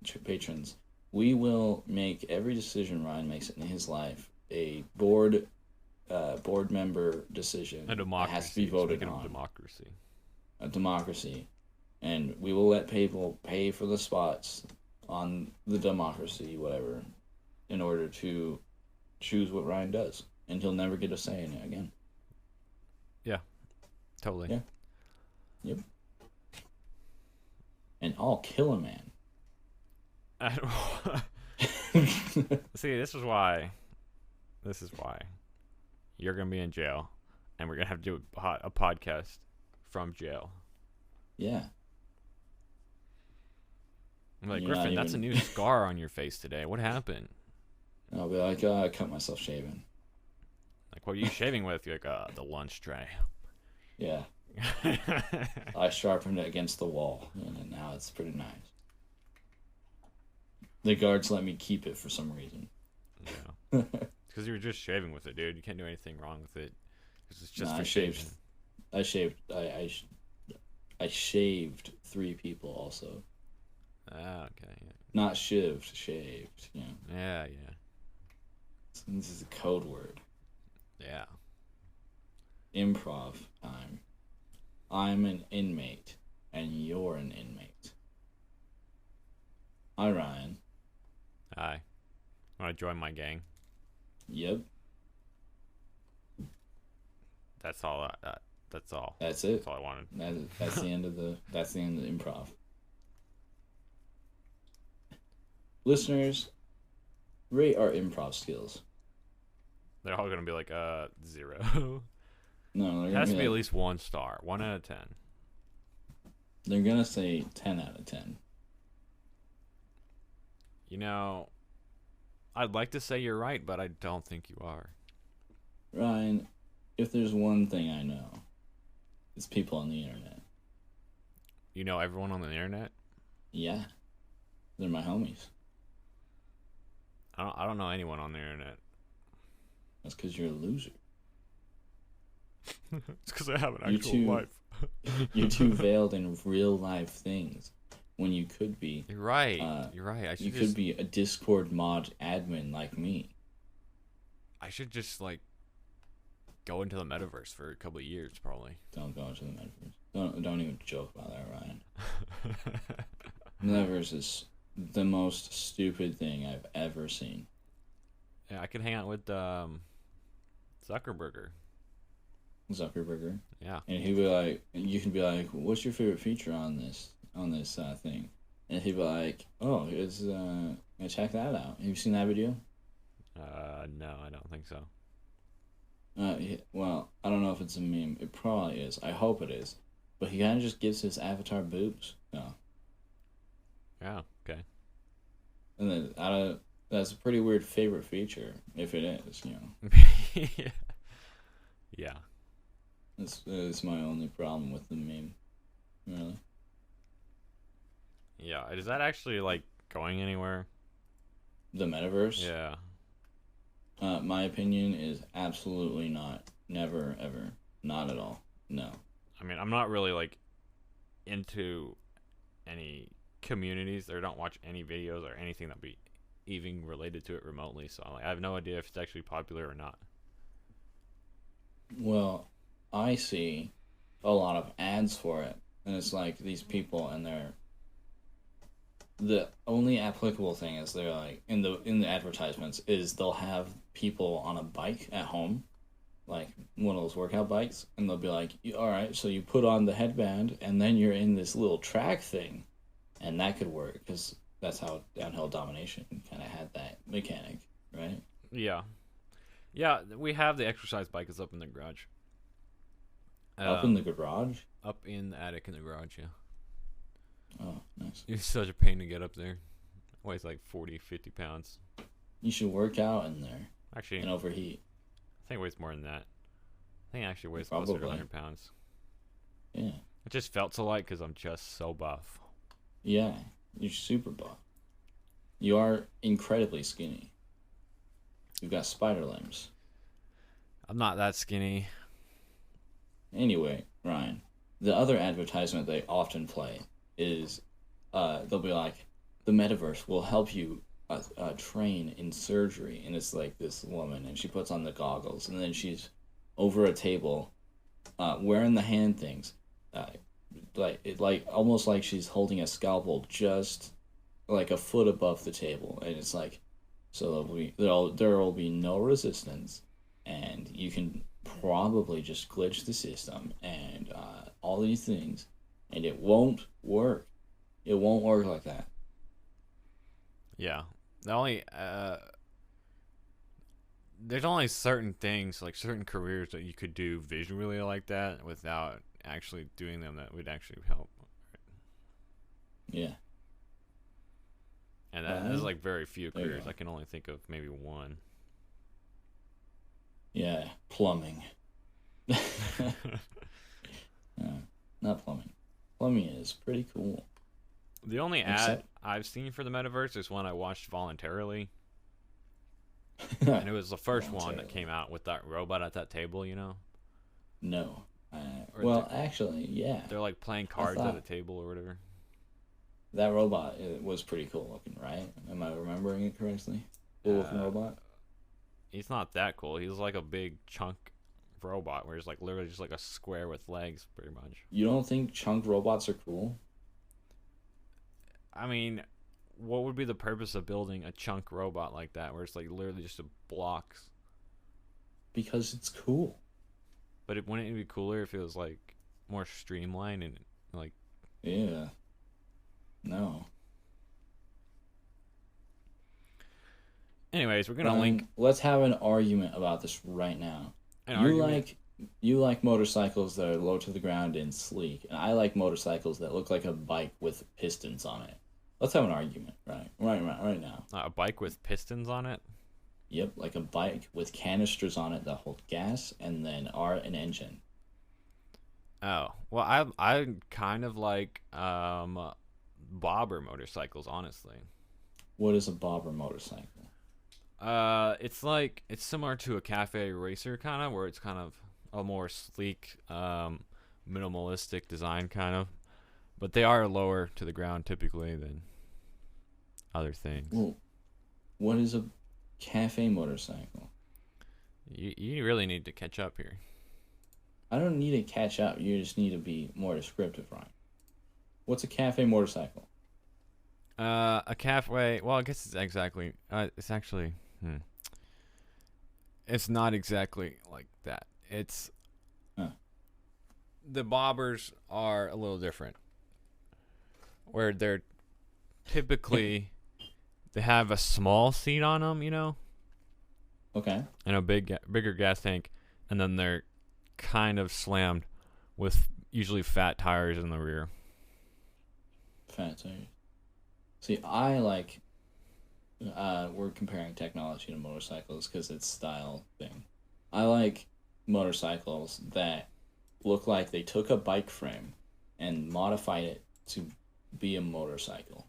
Speaker 1: we will make every decision Ryan makes in his life a board member decision.
Speaker 2: A democracy.
Speaker 1: It has to be voted
Speaker 2: Speaking of
Speaker 1: on.
Speaker 2: democracy.
Speaker 1: A democracy. And we will let people pay for the spots on the democracy, whatever, in order to choose what Ryan does. And he'll never get a say in it again.
Speaker 2: Yeah, totally.
Speaker 1: Yeah. Yep. And I'll kill a man
Speaker 2: See, this is why. This is why you're gonna be in jail, and we're gonna have to do a podcast from jail.
Speaker 1: Yeah.
Speaker 2: I'm like,
Speaker 1: You're not
Speaker 2: Griffin, that's a
Speaker 1: even.
Speaker 2: new scar on your face today. What happened?
Speaker 1: I'll be like, oh, I cut myself shaving.
Speaker 2: Like, what are you shaving with? You're like, the lunch tray.
Speaker 1: Yeah. I sharpened it against the wall, and now it's pretty nice. The guards let me keep it for some reason.
Speaker 2: Yeah. Because you were just shaving with it, dude. You can't do anything wrong with it. Because it's just
Speaker 1: Nah,
Speaker 2: for
Speaker 1: I
Speaker 2: shaving.
Speaker 1: shaved. I shaved. I shaved 3 people also.
Speaker 2: Ah, okay. Yeah.
Speaker 1: Not shivved, shaved. You know.
Speaker 2: Yeah, yeah.
Speaker 1: This is a code word.
Speaker 2: Yeah.
Speaker 1: Improv time. I'm an inmate, and you're an inmate. Hi, Ryan.
Speaker 2: Hi. Want to join my gang?
Speaker 1: Yep,
Speaker 2: That's all. That's all.
Speaker 1: that's it.
Speaker 2: That's all I wanted.
Speaker 1: That's the end of the. That's the end of the improv. Listeners, rate our improv skills.
Speaker 2: They're all gonna be like, 0.
Speaker 1: No,
Speaker 2: It has to be at least 1 star. 1 out of 10.
Speaker 1: They're gonna say 10 out of 10.
Speaker 2: You know, I'd like to say you're right, but I don't think you are.
Speaker 1: Ryan, if there's one thing I know, it's people on the internet.
Speaker 2: You know everyone on the internet?
Speaker 1: Yeah, they're my homies.
Speaker 2: I don't know anyone on the internet.
Speaker 1: That's because you're a loser.
Speaker 2: It's because I have an
Speaker 1: You
Speaker 2: actual
Speaker 1: too-
Speaker 2: life.
Speaker 1: You're too veiled in real life things when you could be.
Speaker 2: You're right. You're right.
Speaker 1: You could be a Discord mod admin like me.
Speaker 2: I should just like go into the metaverse for a couple of years, probably.
Speaker 1: Don't go into the metaverse. Don't even joke about that, Ryan. Metaverse is the most stupid thing I've ever seen.
Speaker 2: Yeah, I could hang out with Zuckerberger.
Speaker 1: Zuckerberg.
Speaker 2: Yeah.
Speaker 1: And he'd be like, you can be like, what's your favorite feature on this thing? And he'd be like, oh, check that out. Have you seen that video?
Speaker 2: No, I don't think so.
Speaker 1: Well, I don't know if it's a meme. It probably is. I hope it is. But he kind of just gives his avatar boobs. No.
Speaker 2: Yeah. Okay.
Speaker 1: And then that's a pretty weird favorite feature, if it is, you know.
Speaker 2: Yeah.
Speaker 1: That's my only problem with the meme. Really.
Speaker 2: Yeah. Is that actually like going anywhere?
Speaker 1: The metaverse?
Speaker 2: Yeah.
Speaker 1: My opinion is absolutely not. Never, ever. Not at all. No.
Speaker 2: I mean, I'm not really like into any communities or don't watch any videos or anything that be even related to it remotely. So like, I have no idea if it's actually popular or not.
Speaker 1: Well, I see a lot of ads for it, and it's like these people, and the only applicable thing is they're like in the advertisements is they'll have people on a bike at home, like one of those workout bikes, and they'll be like, all right, so you put on the headband, and then you're in this little track thing, and that could work because that's how Downhill Domination kind of had that mechanic, right?
Speaker 2: Yeah. Yeah, we have the exercise bike. It's up in the garage.
Speaker 1: Up in the garage?
Speaker 2: Up in the attic in the garage, yeah.
Speaker 1: Oh, nice.
Speaker 2: It's such a pain to get up there. It weighs like 40, 50 pounds.
Speaker 1: You should work out in there
Speaker 2: Actually,
Speaker 1: and overheat.
Speaker 2: I think it weighs more than that. I think it actually weighs closer to
Speaker 1: Probably.
Speaker 2: 100 pounds.
Speaker 1: Yeah.
Speaker 2: It just felt so light because I'm just so buff.
Speaker 1: Yeah, you're super buff. You are incredibly skinny. You've got spider limbs.
Speaker 2: I'm not that skinny.
Speaker 1: Anyway, Ryan, the other advertisement they often play is they'll be like, the metaverse will help you train in surgery. And it's like this woman, and she puts on the goggles, and then she's over a table wearing the hand things. Like almost like she's holding a scalpel just like a foot above the table. And it's like, so there will be no resistance, and you can probably just glitch the system and all these things, and it won't work. It won't work like that.
Speaker 2: Yeah. The only there's only certain things, like certain careers that you could do visually like that without actually doing them that would actually help.
Speaker 1: Yeah.
Speaker 2: And there's like very few
Speaker 1: There you
Speaker 2: careers.
Speaker 1: go.
Speaker 2: I can only think of maybe one.
Speaker 1: Yeah, plumbing. Not plumbing. Plumbing is pretty cool.
Speaker 2: The only ad
Speaker 1: Except,
Speaker 2: I've seen for the metaverse is one I watched voluntarily, and it was the first one that came out with that robot at that table. You know,
Speaker 1: no.
Speaker 2: or
Speaker 1: Well, actually, yeah.
Speaker 2: they're like playing cards at
Speaker 1: thought
Speaker 2: a table or whatever.
Speaker 1: that robot it was pretty cool looking, right? Am I remembering it correctly? Cool looking robot.
Speaker 2: He's not that cool. He's like a big chunk robot, where he's like literally just like a square with legs, pretty much.
Speaker 1: You don't think chunk robots are cool?
Speaker 2: I mean, what would be the purpose of building a chunk robot like that, where it's like literally just a blocks?
Speaker 1: Because it's cool.
Speaker 2: But wouldn't it be cooler if it was like more streamlined and like?
Speaker 1: Yeah. No.
Speaker 2: Anyways, we're gonna link.
Speaker 1: Let's have an argument about this right now.
Speaker 2: An
Speaker 1: You
Speaker 2: argument.
Speaker 1: like motorcycles that are low to the ground and sleek, and I like motorcycles that look like a bike with pistons on it. Let's have an argument, right now.
Speaker 2: A bike with pistons on it.
Speaker 1: Yep, like a bike with canisters on it that hold gas, and then are an engine.
Speaker 2: Oh well, I kind of like bobber motorcycles, honestly.
Speaker 1: What is a bobber motorcycle?
Speaker 2: It's like it's similar to a cafe racer kind of, where it's kind of a more sleek, minimalistic design kind of, but they are lower to the ground typically than other things.
Speaker 1: Well, what is a cafe motorcycle?
Speaker 2: You really need to catch up here.
Speaker 1: I don't need to catch up. You just need to be more descriptive, Ryan. What's a cafe motorcycle?
Speaker 2: A cafe. Well, I guess it's exactly. It's actually. It's not exactly like that. It's.
Speaker 1: Huh.
Speaker 2: The bobbers are a little different. Where they're typically they have a small seat on them, you know,
Speaker 1: Okay.
Speaker 2: and a bigger gas tank, and then they're kind of slammed with usually fat tires in the rear.
Speaker 1: Fat tires. See, I like. We're comparing technology to motorcycles because it's style thing. I like motorcycles that look like they took a bike frame and modified it to be a motorcycle.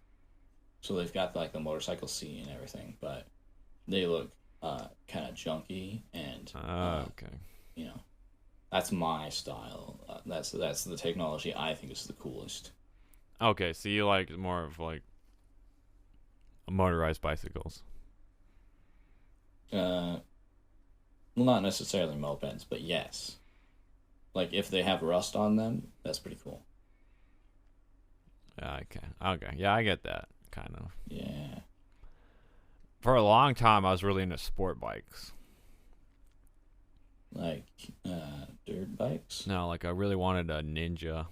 Speaker 1: So they've got like the motorcycle seat and everything, but they look kind of junky and
Speaker 2: Okay.
Speaker 1: you know, that's my style. That's the technology I think is the coolest.
Speaker 2: Okay, so you like more of like motorized bicycles.
Speaker 1: Well, not necessarily mopeds, but yes. Like if they have rust on them, that's pretty cool.
Speaker 2: Yeah, okay, yeah, I get that kind of.
Speaker 1: Yeah.
Speaker 2: For a long time, I was really into sport bikes.
Speaker 1: Like dirt bikes.
Speaker 2: No, like I really wanted a Ninja.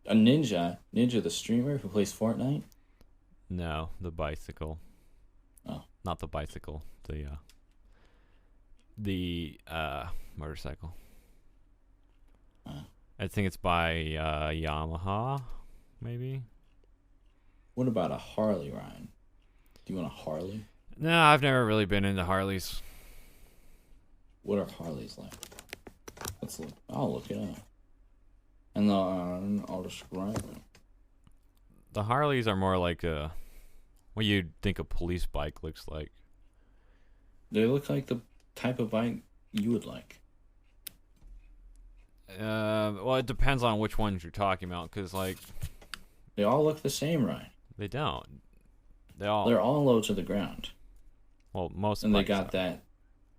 Speaker 1: A Ninja the streamer who plays Fortnite.
Speaker 2: No, the bicycle.
Speaker 1: Oh.
Speaker 2: Not the bicycle. The motorcycle. I think it's by Yamaha, maybe.
Speaker 1: What about a Harley, Ryan? Do you want a Harley?
Speaker 2: No, I've never really been into Harleys.
Speaker 1: What are Harleys like? Let's look. I'll look it up. And I'll describe it.
Speaker 2: The Harleys are more like what you'd think a police bike looks like.
Speaker 1: They look like the type of bike you would like.
Speaker 2: Well, it depends on which ones you're talking about, because like
Speaker 1: They all look the same, Ryan.
Speaker 2: they don't.
Speaker 1: They're all low to the ground.
Speaker 2: Well, most
Speaker 1: And
Speaker 2: bikes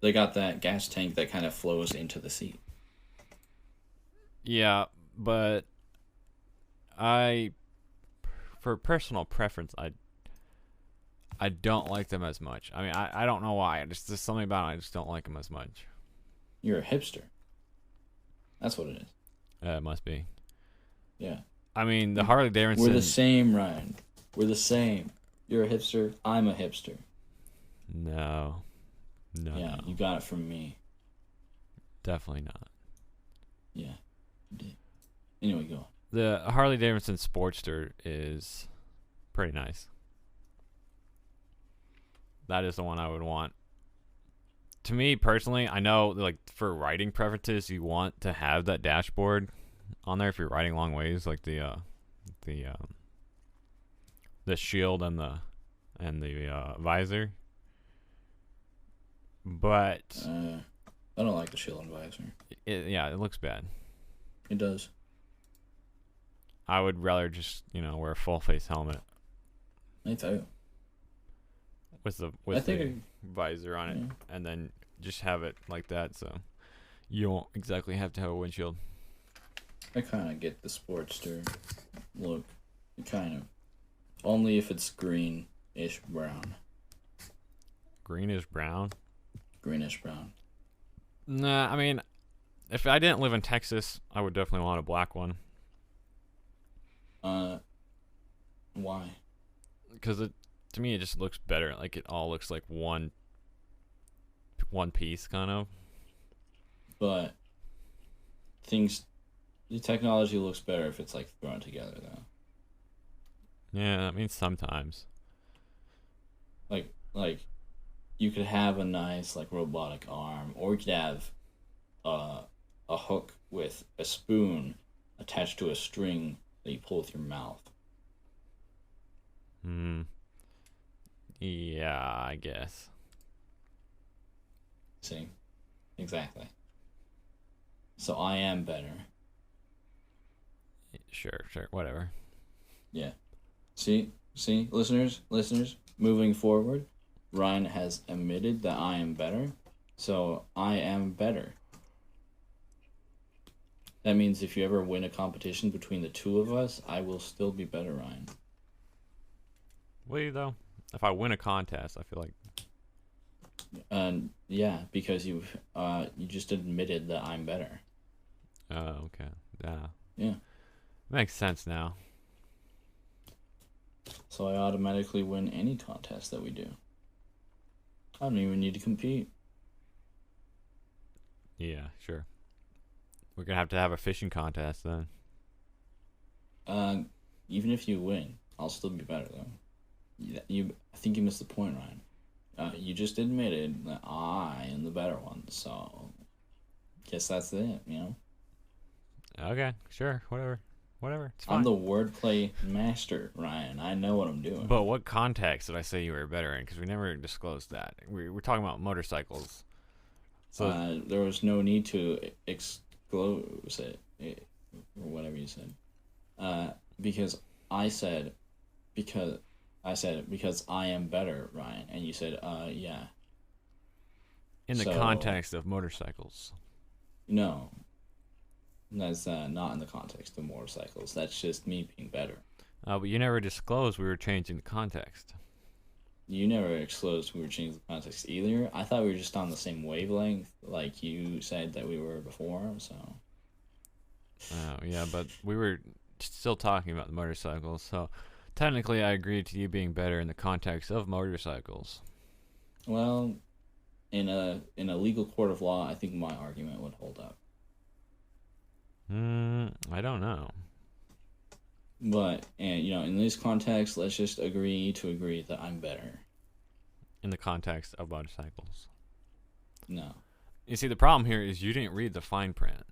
Speaker 1: they got that gas tank that kind of flows into the seat.
Speaker 2: Yeah, but for personal preference, I don't like them as much. I mean, I don't know why. There's something about it. I just don't like them as much.
Speaker 1: You're a hipster. That's what it is.
Speaker 2: It must be.
Speaker 1: Yeah.
Speaker 2: I mean, the Harley Davidson.
Speaker 1: We're the same, Ryan. We're the same. You're a hipster. I'm a hipster.
Speaker 2: No. No,
Speaker 1: Yeah,
Speaker 2: no.
Speaker 1: you got it from me.
Speaker 2: Definitely not.
Speaker 1: Yeah, you did. Anyway, go on.
Speaker 2: The Harley Davidson Sportster is pretty nice. That is the one I would want. To me personally, I know like for riding preferences, you want to have that dashboard on there if you're riding long ways, like the the shield and the visor. But
Speaker 1: I don't like the shield and visor.
Speaker 2: yeah, it looks bad.
Speaker 1: It does.
Speaker 2: I would rather just wear a full face helmet
Speaker 1: I too.
Speaker 2: with
Speaker 1: I
Speaker 2: the
Speaker 1: think
Speaker 2: visor on it,
Speaker 1: yeah.
Speaker 2: and then just have it like that, so you won't exactly have to have a windshield.
Speaker 1: I kind of get the Sportster look. Kind of. Only if it's greenish brown.
Speaker 2: Greenish brown.
Speaker 1: Greenish brown.
Speaker 2: Nah, I mean, if I didn't live in Texas, I would definitely want a black one.
Speaker 1: Why?
Speaker 2: Because to me, it just looks better. Like it all looks like one piece, kind of.
Speaker 1: But the technology looks better if it's like thrown together though.
Speaker 2: Yeah, I mean sometimes.
Speaker 1: Like, you could have a nice like robotic arm, or you could have a hook with a spoon attached to a string that you pull with your mouth.
Speaker 2: Yeah, I guess.
Speaker 1: See? Exactly. So I am better.
Speaker 2: Sure, whatever.
Speaker 1: Yeah. See, listeners, moving forward, Ryan has admitted that I am better, so I am better. That means if you ever win a competition between the two of us, I will still be better, Ryan.
Speaker 2: Will you though? If I win a contest, I feel like.
Speaker 1: Yeah, because you just admitted that I'm better.
Speaker 2: Oh, okay. Yeah.
Speaker 1: Yeah.
Speaker 2: Makes sense now.
Speaker 1: So I automatically win any contest that we do. I don't even need to compete.
Speaker 2: Yeah, sure. We're gonna have to have a fishing contest then.
Speaker 1: Even if you win, I'll still be better though. I think you missed the point, Ryan. You just admitted that I am the better one, so guess that's it.
Speaker 2: Okay, sure, whatever. It's fine.
Speaker 1: I'm the wordplay master, Ryan. I know what I'm doing.
Speaker 2: But what context did I say you were better in? Because we never disclosed that. We're talking about motorcycles.
Speaker 1: So there was no need to disclose it, or whatever you said. Because I said because I am better, Ryan, and you said yeah.
Speaker 2: In the context of motorcycles.
Speaker 1: No. That's not in the context of motorcycles. That's just me being better.
Speaker 2: But you never disclosed we were changing the context.
Speaker 1: You never disclosed we were changing the context either. I thought we were just on the same wavelength, like you said that we were before, so.
Speaker 2: Oh, yeah, but we were still talking about the motorcycles, so technically I agreed to you being better in the context of motorcycles.
Speaker 1: Well, in a legal court of law, I think my argument would hold up.
Speaker 2: I don't know.
Speaker 1: But, in this context, let's just agree that I'm better.
Speaker 2: In the context of motorcycles.
Speaker 1: No.
Speaker 2: You see, the problem here is you didn't read the fine print.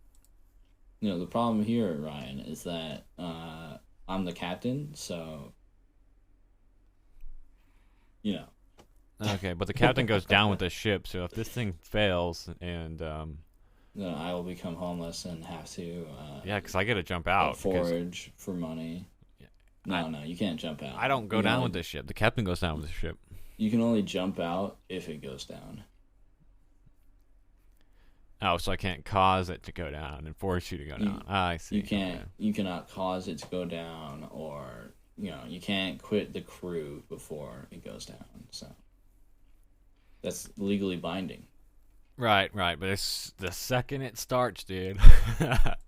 Speaker 1: The problem here, Ryan, is that I'm the captain, so,
Speaker 2: Okay, but the captain goes down with the ship, so if this thing fails and...
Speaker 1: then I will become homeless and have to...
Speaker 2: yeah, because I get to jump out.
Speaker 1: Forage for money. Yeah. No, you can't jump out.
Speaker 2: I don't go down with the ship. The captain goes down with the ship.
Speaker 1: You can only jump out if it goes down.
Speaker 2: Oh, so I can't cause it to go down and force you to go down. I see.
Speaker 1: You can't. Okay. You cannot cause it to go down, or you can't quit the crew before it goes down. So that's legally binding.
Speaker 2: Right, but it's the second it starts, dude.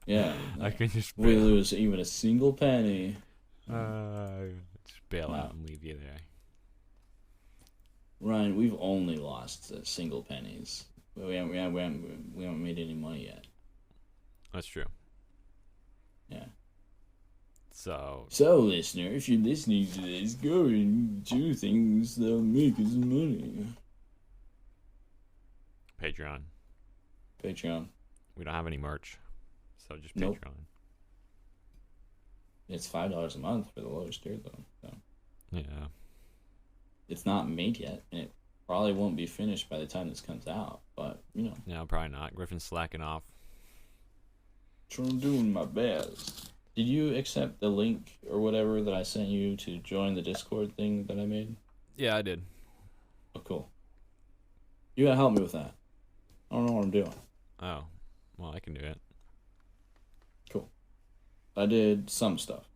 Speaker 1: Yeah,
Speaker 2: I can just
Speaker 1: we lose even a single penny.
Speaker 2: Just bail out and leave you there.
Speaker 1: Ryan, we've only lost single pennies. We haven't made any money yet.
Speaker 2: That's true.
Speaker 1: Yeah.
Speaker 2: So,
Speaker 1: Listener, if you're listening to this, go and do things that'll make us money.
Speaker 2: Patreon.
Speaker 1: Patreon.
Speaker 2: We don't have any merch, so just Patreon.
Speaker 1: Nope. It's $5 a month for the lowest tier, though. So.
Speaker 2: Yeah.
Speaker 1: It's not made yet, and it probably won't be finished by the time this comes out. But
Speaker 2: No, probably not. Griffin's slacking off.
Speaker 1: I'm doing my best. Did you accept the link or whatever that I sent you to join the Discord thing that I made?
Speaker 2: Yeah, I did.
Speaker 1: Oh, cool. You gotta help me with that. I don't know what I'm doing.
Speaker 2: Oh, well, I can do it.
Speaker 1: Cool. I did some stuff.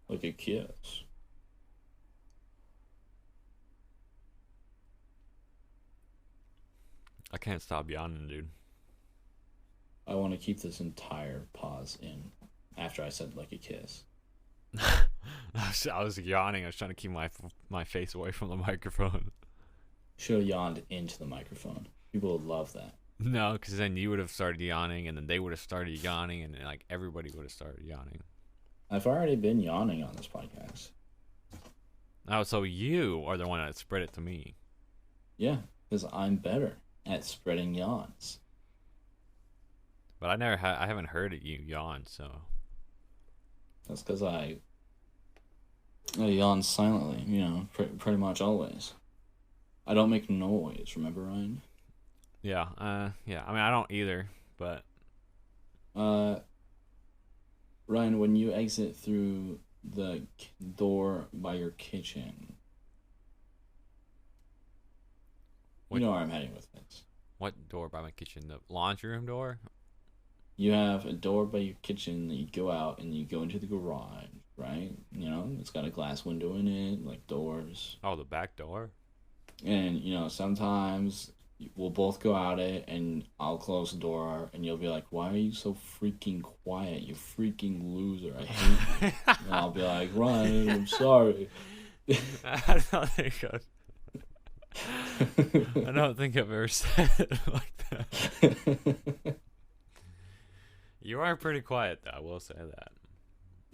Speaker 1: Like a kiss.
Speaker 2: I can't stop yawning, dude.
Speaker 1: I want to keep this entire pause in after I said like a kiss.
Speaker 2: I was yawning. I was trying to keep my face away from the microphone.
Speaker 1: Should have yawned into the microphone. People would love that.
Speaker 2: No, because then you would have started yawning, and then they would have started yawning, and like everybody would have started yawning.
Speaker 1: I've already been yawning on this podcast.
Speaker 2: Oh, so you are the one that spread it to me.
Speaker 1: Yeah, because I'm better at spreading yawns.
Speaker 2: But I haven't heard it you yawn, so.
Speaker 1: That's because I yawn silently, pretty much always. I don't make noise, remember, Ryan?
Speaker 2: Yeah, yeah. I mean, I don't either, but.
Speaker 1: Ryan, when you exit through the door by your kitchen, you know where I'm heading with this.
Speaker 2: What door by my kitchen? The laundry room door?
Speaker 1: You have a door by your kitchen that you go out and you go into the garage, right? It's got a glass window in it, like doors.
Speaker 2: Oh, the back door?
Speaker 1: And, sometimes we'll both go out it and I'll close the door and you'll be like, why are you so freaking quiet? You freaking loser. I hate you. And I'll be like, Ryan, I'm sorry.
Speaker 2: I don't think I've ever said it like that. You are pretty quiet, though. I will say that.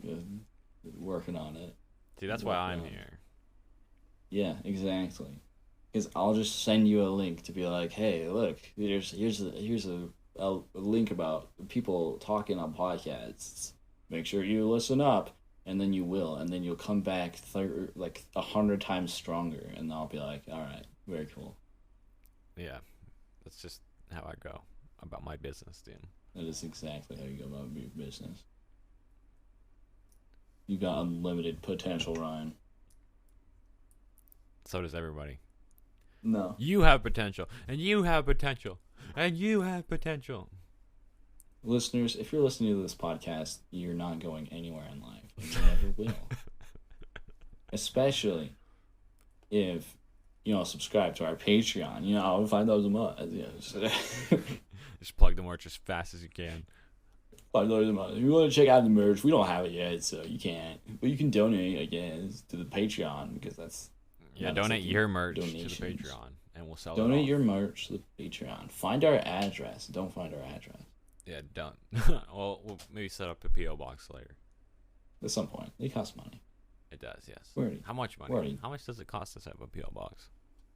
Speaker 1: Yeah, working on it.
Speaker 2: See, that's why I'm here.
Speaker 1: Yeah, exactly. Because I'll just send you a link to be like, hey, look, here's a link about people talking on podcasts. Make sure you listen up, and then you will, and then you'll come back 100 times stronger, and I'll be like, all right, very cool.
Speaker 2: Yeah, that's just how I go about my business, dude.
Speaker 1: That is exactly how you go about your business. You got unlimited potential, Ryan.
Speaker 2: So does everybody.
Speaker 1: No.
Speaker 2: You have potential, and you have potential, and you have potential.
Speaker 1: Listeners, if you're listening to this podcast, you're not going anywhere in life. And you never will. Especially if, subscribe to our Patreon. $5 a month.
Speaker 2: Just plug the merch as fast as you can.
Speaker 1: $5 a month. If you want to check out the merch, we don't have it yet, so you can't. But you can donate, I guess, to the Patreon, because that's...
Speaker 2: Yeah, donate your merch to the Patreon, and we'll sell it.
Speaker 1: Donate your merch to the Patreon. Find our address. Don't find our address.
Speaker 2: Yeah, don't. Well, we'll maybe set up a P.O. box later.
Speaker 1: At some point. It costs money.
Speaker 2: It does, yes. How much money? How much does it cost us to have a P.O. box?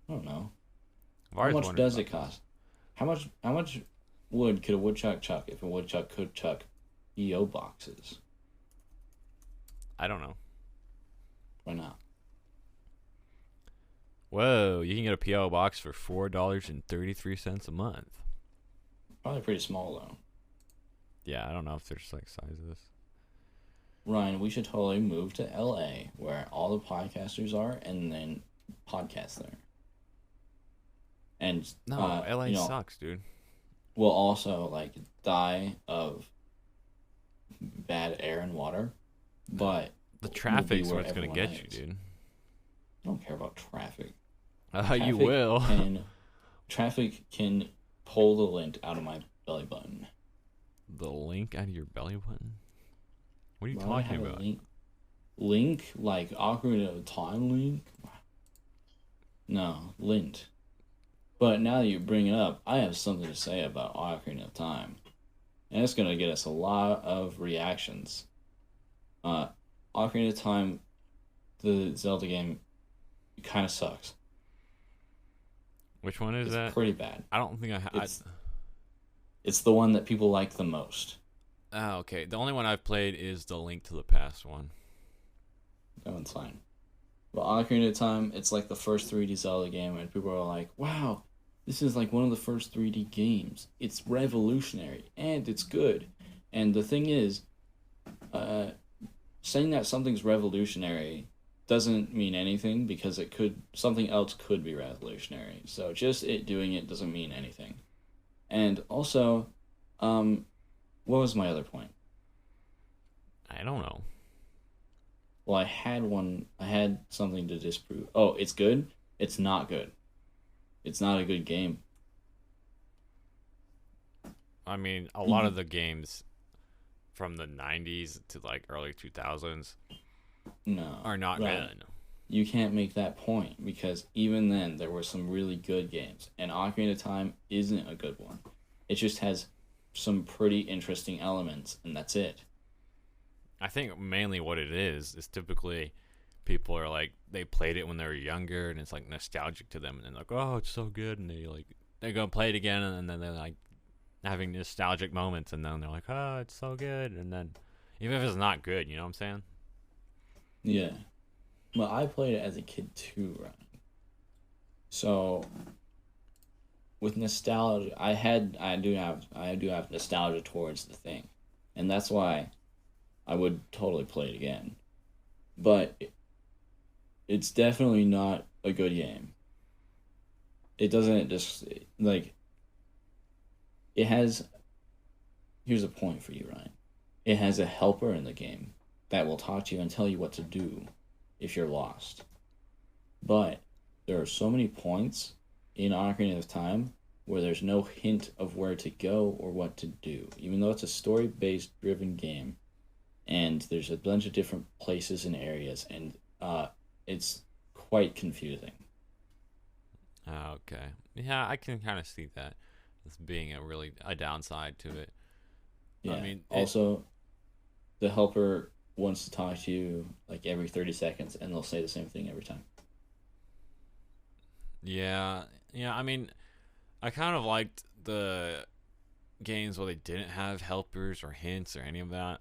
Speaker 1: I don't know. How much does it cost? How much wood could a woodchuck chuck if a woodchuck could chuck P.O. boxes?
Speaker 2: I don't know.
Speaker 1: Why not?
Speaker 2: Whoa, you can get a P.O. box for $4.33 a month.
Speaker 1: Probably pretty small, though.
Speaker 2: Yeah, I don't know if there's sizes.
Speaker 1: Ryan, we should totally move to L.A. where all the podcasters are and then podcast there. And
Speaker 2: no, L.A. sucks, dude.
Speaker 1: We'll also die of bad air and water, but
Speaker 2: the traffic's what's gonna get you, dude.
Speaker 1: I don't care about traffic.
Speaker 2: You will.
Speaker 1: Traffic can pull the lint out of my belly button.
Speaker 2: The link out of your belly button? What are you talking about?
Speaker 1: Link, like Ocarina of Time Link? No, Lint. But now that you bring it up, I have something to say about Ocarina of Time. And it's going to get us a lot of reactions. Uh, Ocarina of Time, the Zelda game, kind of sucks.
Speaker 2: Which one is
Speaker 1: It's
Speaker 2: that?
Speaker 1: pretty bad.
Speaker 2: I don't think
Speaker 1: It's the one that people like the most.
Speaker 2: Oh, okay. The only one I've played is the Link to the Past one.
Speaker 1: That one's fine. But Ocarina of Time, it's like the first 3D Zelda game, and people are like, wow, this is like one of the first 3D games. It's revolutionary, and it's good. And the thing is, uh, saying that something's revolutionary doesn't mean anything because something else could be revolutionary. So just it doing it doesn't mean anything. And also, what was my other point?
Speaker 2: I don't know.
Speaker 1: Well, I had something to disprove. Oh, it's good? It's not good. It's not a good game.
Speaker 2: I mean, a lot of the games from the 90s to like early 2000s
Speaker 1: No.
Speaker 2: are not
Speaker 1: Right.
Speaker 2: good.
Speaker 1: You can't make that point because even then there were some really good games, and Ocarina of Time isn't a good one. It just has some pretty interesting elements, and that's it.
Speaker 2: I think mainly what it is typically people are like they played it when they were younger and it's like nostalgic to them and they're like, oh, it's so good, and they go play it again and then they're like having nostalgic moments and then they're like, oh, it's so good, and then even if it's not good, you know what I'm saying?
Speaker 1: Yeah. But I played it as a kid too, right? So with nostalgia, I do have nostalgia towards the thing, and that's why I would totally play it again. But it's definitely not a good game. It doesn't just like it has. Here's a point for you, Ryan. It has a helper in the game that will talk to you and tell you what to do if you're lost. But there are so many points in Ocarina of Time where there's no hint of where to go or what to do. Even though it's a story based driven game, and there's a bunch of different places and areas, and it's quite confusing.
Speaker 2: Okay. Yeah, I can kind of see that as being a downside to it. I
Speaker 1: Yeah.
Speaker 2: mean, it
Speaker 1: Also, the helper wants to talk to you like every 30 seconds, and they'll say the same thing every time.
Speaker 2: yeah, yeah, I mean, I kind of liked the games where they didn't have helpers or hints or any of that.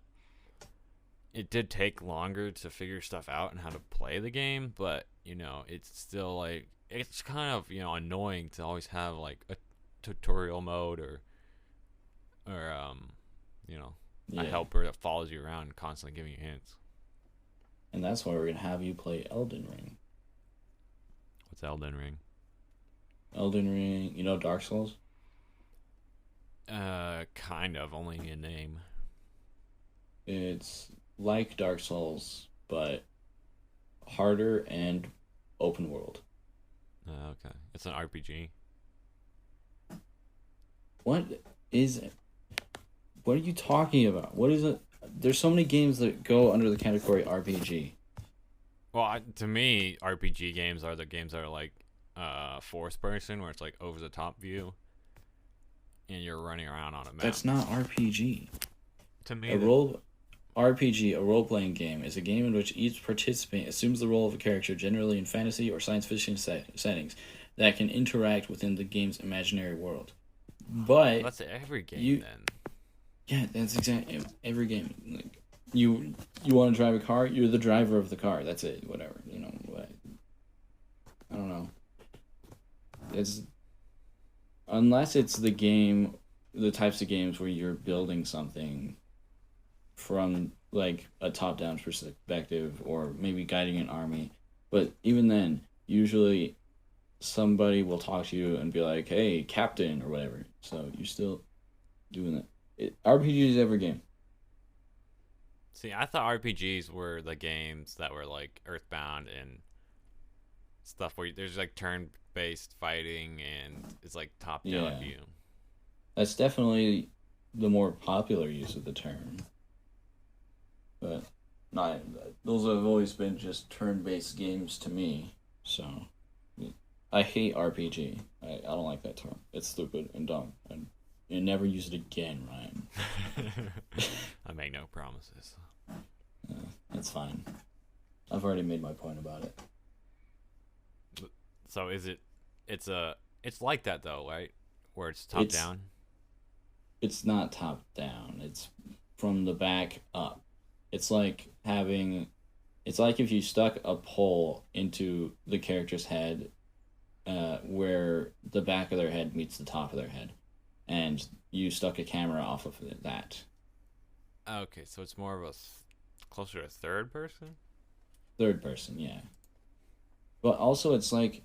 Speaker 2: It did take longer to figure stuff out and how to play the game, but it's still like it's kind of annoying to always have like a tutorial mode or you know a
Speaker 1: Yeah.
Speaker 2: helper that follows you around constantly giving you hints.
Speaker 1: And that's why we're going to have you play Elden Ring.
Speaker 2: What's Elden Ring?
Speaker 1: Elden Ring, you know Dark Souls?
Speaker 2: Kind of only in name.
Speaker 1: It's like Dark Souls, but harder and open world.
Speaker 2: Okay, it's an RPG.
Speaker 1: What is it? What are you talking about? What is it? There's so many games that go under the category RPG.
Speaker 2: Well, to me, RPG games are the games that are like fourth person, where it's like over the top view, and you're running around on a map.
Speaker 1: That's not RPG.
Speaker 2: To me,
Speaker 1: A role RPG, a role playing game, is a game in which each participant assumes the role of a character, generally in fantasy or science fiction settings, that can interact within the game's imaginary world.
Speaker 2: well,
Speaker 1: But
Speaker 2: that's every game
Speaker 1: you,
Speaker 2: then.
Speaker 1: yeah, that's exactly every game. Like you want to drive a car, you're the driver of the car. That's it. Whatever. What? I don't know. It's unless it's the types of games where you're building something from like a top-down perspective or maybe guiding an army. But even then, usually somebody will talk to you and be like, "Hey, captain," or whatever. So you're still doing that. RPG is every game.
Speaker 2: See, I thought RPGs were the games that were like Earthbound and stuff where there's like turn-based fighting and it's like top-down
Speaker 1: Yeah,
Speaker 2: view.
Speaker 1: that's definitely the more popular use of the term. But not those have always been just turn-based games to me. So I hate RPG. I don't like that term. It's stupid and dumb, and you never use it again, Ryan.
Speaker 2: I make no promises.
Speaker 1: That's fine. I've already made my point about it.
Speaker 2: So it's like that though, right? Where it's top down.
Speaker 1: It's not top down. It's from the back up. It's like if you stuck a pole into the character's head, where the back of their head meets the top of their head, and you stuck a camera off of that.
Speaker 2: Okay, so it's more of closer to third person.
Speaker 1: Third person, yeah. But also, it's like,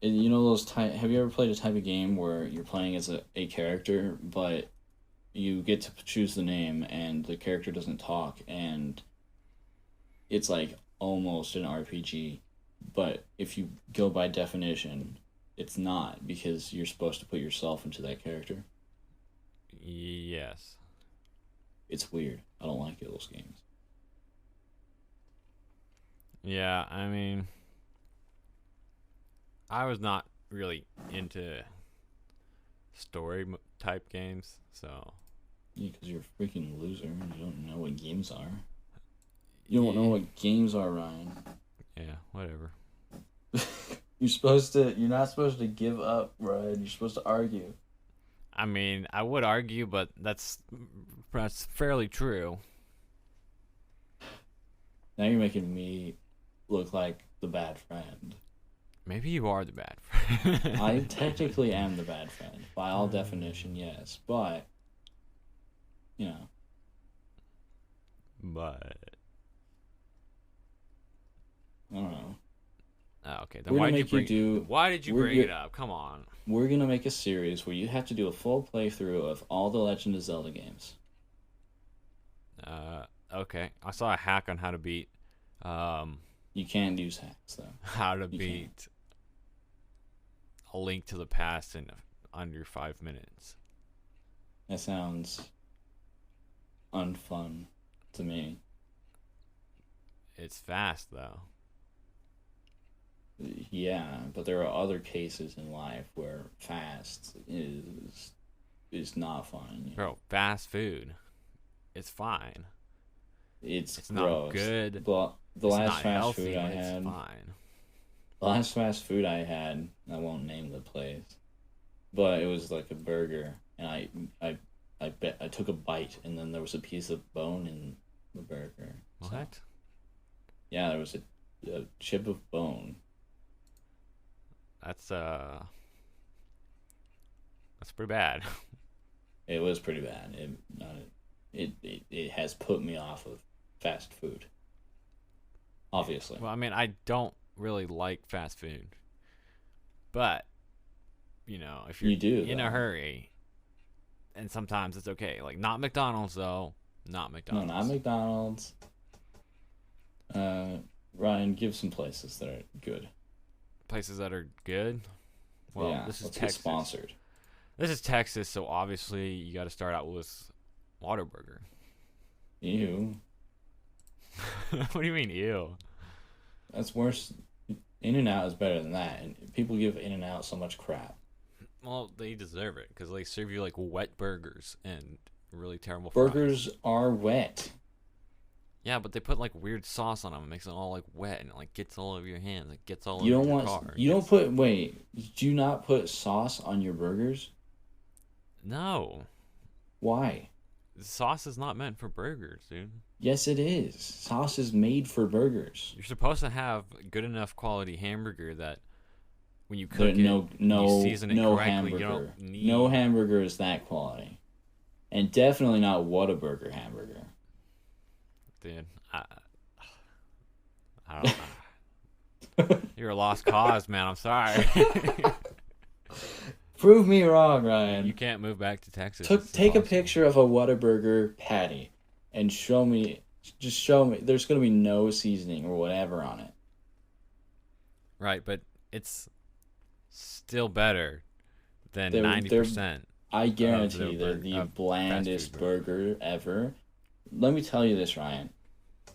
Speaker 1: you know those type. Have you ever played a type of game where you're playing as a character, but you get to choose the name, and the character doesn't talk, and it's like almost an RPG, but if you go by definition, it's not because you're supposed to put yourself into that character.
Speaker 2: Yes.
Speaker 1: It's weird. I don't like those games.
Speaker 2: Yeah, I mean, I was not really into story type games, so.
Speaker 1: Yeah, because you're a freaking loser and you don't know what games are. You don't know what games are, Ryan.
Speaker 2: Yeah, whatever.
Speaker 1: You're not supposed to give up, Ryan. You're supposed to argue.
Speaker 2: I mean, I would argue, but that's fairly true.
Speaker 1: Now you're making me look like the bad friend.
Speaker 2: Maybe you are the bad friend.
Speaker 1: I technically am the bad friend. By all definition, yes. But, you know.
Speaker 2: But.
Speaker 1: I don't know.
Speaker 2: Oh, okay. Then why did you bring it up? Come on.
Speaker 1: We're going to make a series where you have to do a full playthrough of all the Legend of Zelda games.
Speaker 2: Okay. I saw a hack on how to beat.
Speaker 1: You can't use hacks, though.
Speaker 2: How to beat A Link to the Past in under 5 minutes.
Speaker 1: That sounds unfun to me.
Speaker 2: It's fast, though.
Speaker 1: Yeah, but there are other cases in life where fast is not fun. You know?
Speaker 2: Bro, fast food. It's fine.
Speaker 1: It's
Speaker 2: gross.
Speaker 1: Not
Speaker 2: good.
Speaker 1: But the
Speaker 2: it's
Speaker 1: last
Speaker 2: not
Speaker 1: fast
Speaker 2: healthy,
Speaker 1: food I
Speaker 2: but
Speaker 1: had.
Speaker 2: It's fine.
Speaker 1: The last fast food I had, I won't name the place, but it was like a burger, and I took a bite, and then there was a piece of bone in the burger.
Speaker 2: What?
Speaker 1: So, yeah, there was a chip of bone.
Speaker 2: That's pretty bad.
Speaker 1: It was pretty bad. It has put me off of fast food. Obviously.
Speaker 2: Well, I mean, I don't really like fast food, but if you're in a hurry, and sometimes it's okay. Like not McDonald's though. Not McDonald's.
Speaker 1: No, not McDonald's. Ryan, give some places that are good.
Speaker 2: Places that are good. Well,
Speaker 1: yeah,
Speaker 2: this is
Speaker 1: let's
Speaker 2: Texas.
Speaker 1: get sponsored.
Speaker 2: This is Texas, so obviously you got to start out with Whataburger.
Speaker 1: Ew.
Speaker 2: What do you mean, ew?
Speaker 1: That's worse. In-N-Out is better than that, and people give In-N-Out so much crap.
Speaker 2: Well, they deserve it because they serve you like wet burgers and really terrible
Speaker 1: burgers
Speaker 2: fries.
Speaker 1: Are wet.
Speaker 2: Yeah, but they put like weird sauce on them. It makes it all like wet and it like gets all over your hands. It gets all over your car.
Speaker 1: You don't put. Wait, do you not put sauce on your burgers?
Speaker 2: No.
Speaker 1: Why?
Speaker 2: Sauce is not meant for burgers, dude.
Speaker 1: Yes, it is. Sauce is made for burgers.
Speaker 2: You're supposed to have good enough quality hamburger that when you cook
Speaker 1: you season it correctly.
Speaker 2: Hamburger.
Speaker 1: You
Speaker 2: don't need...
Speaker 1: No hamburger is that quality, and definitely not Whataburger hamburger.
Speaker 2: Dude, I don't know. You're a lost cause, man. I'm sorry.
Speaker 1: Prove me wrong, Ryan.
Speaker 2: You can't move back to Texas.
Speaker 1: Take a picture of a Whataburger patty and show me. Just show me. There's going to be no seasoning or whatever on it.
Speaker 2: Right, but it's still better than 90%.
Speaker 1: I guarantee they're the blandest burger ever. Let me tell you this, Ryan.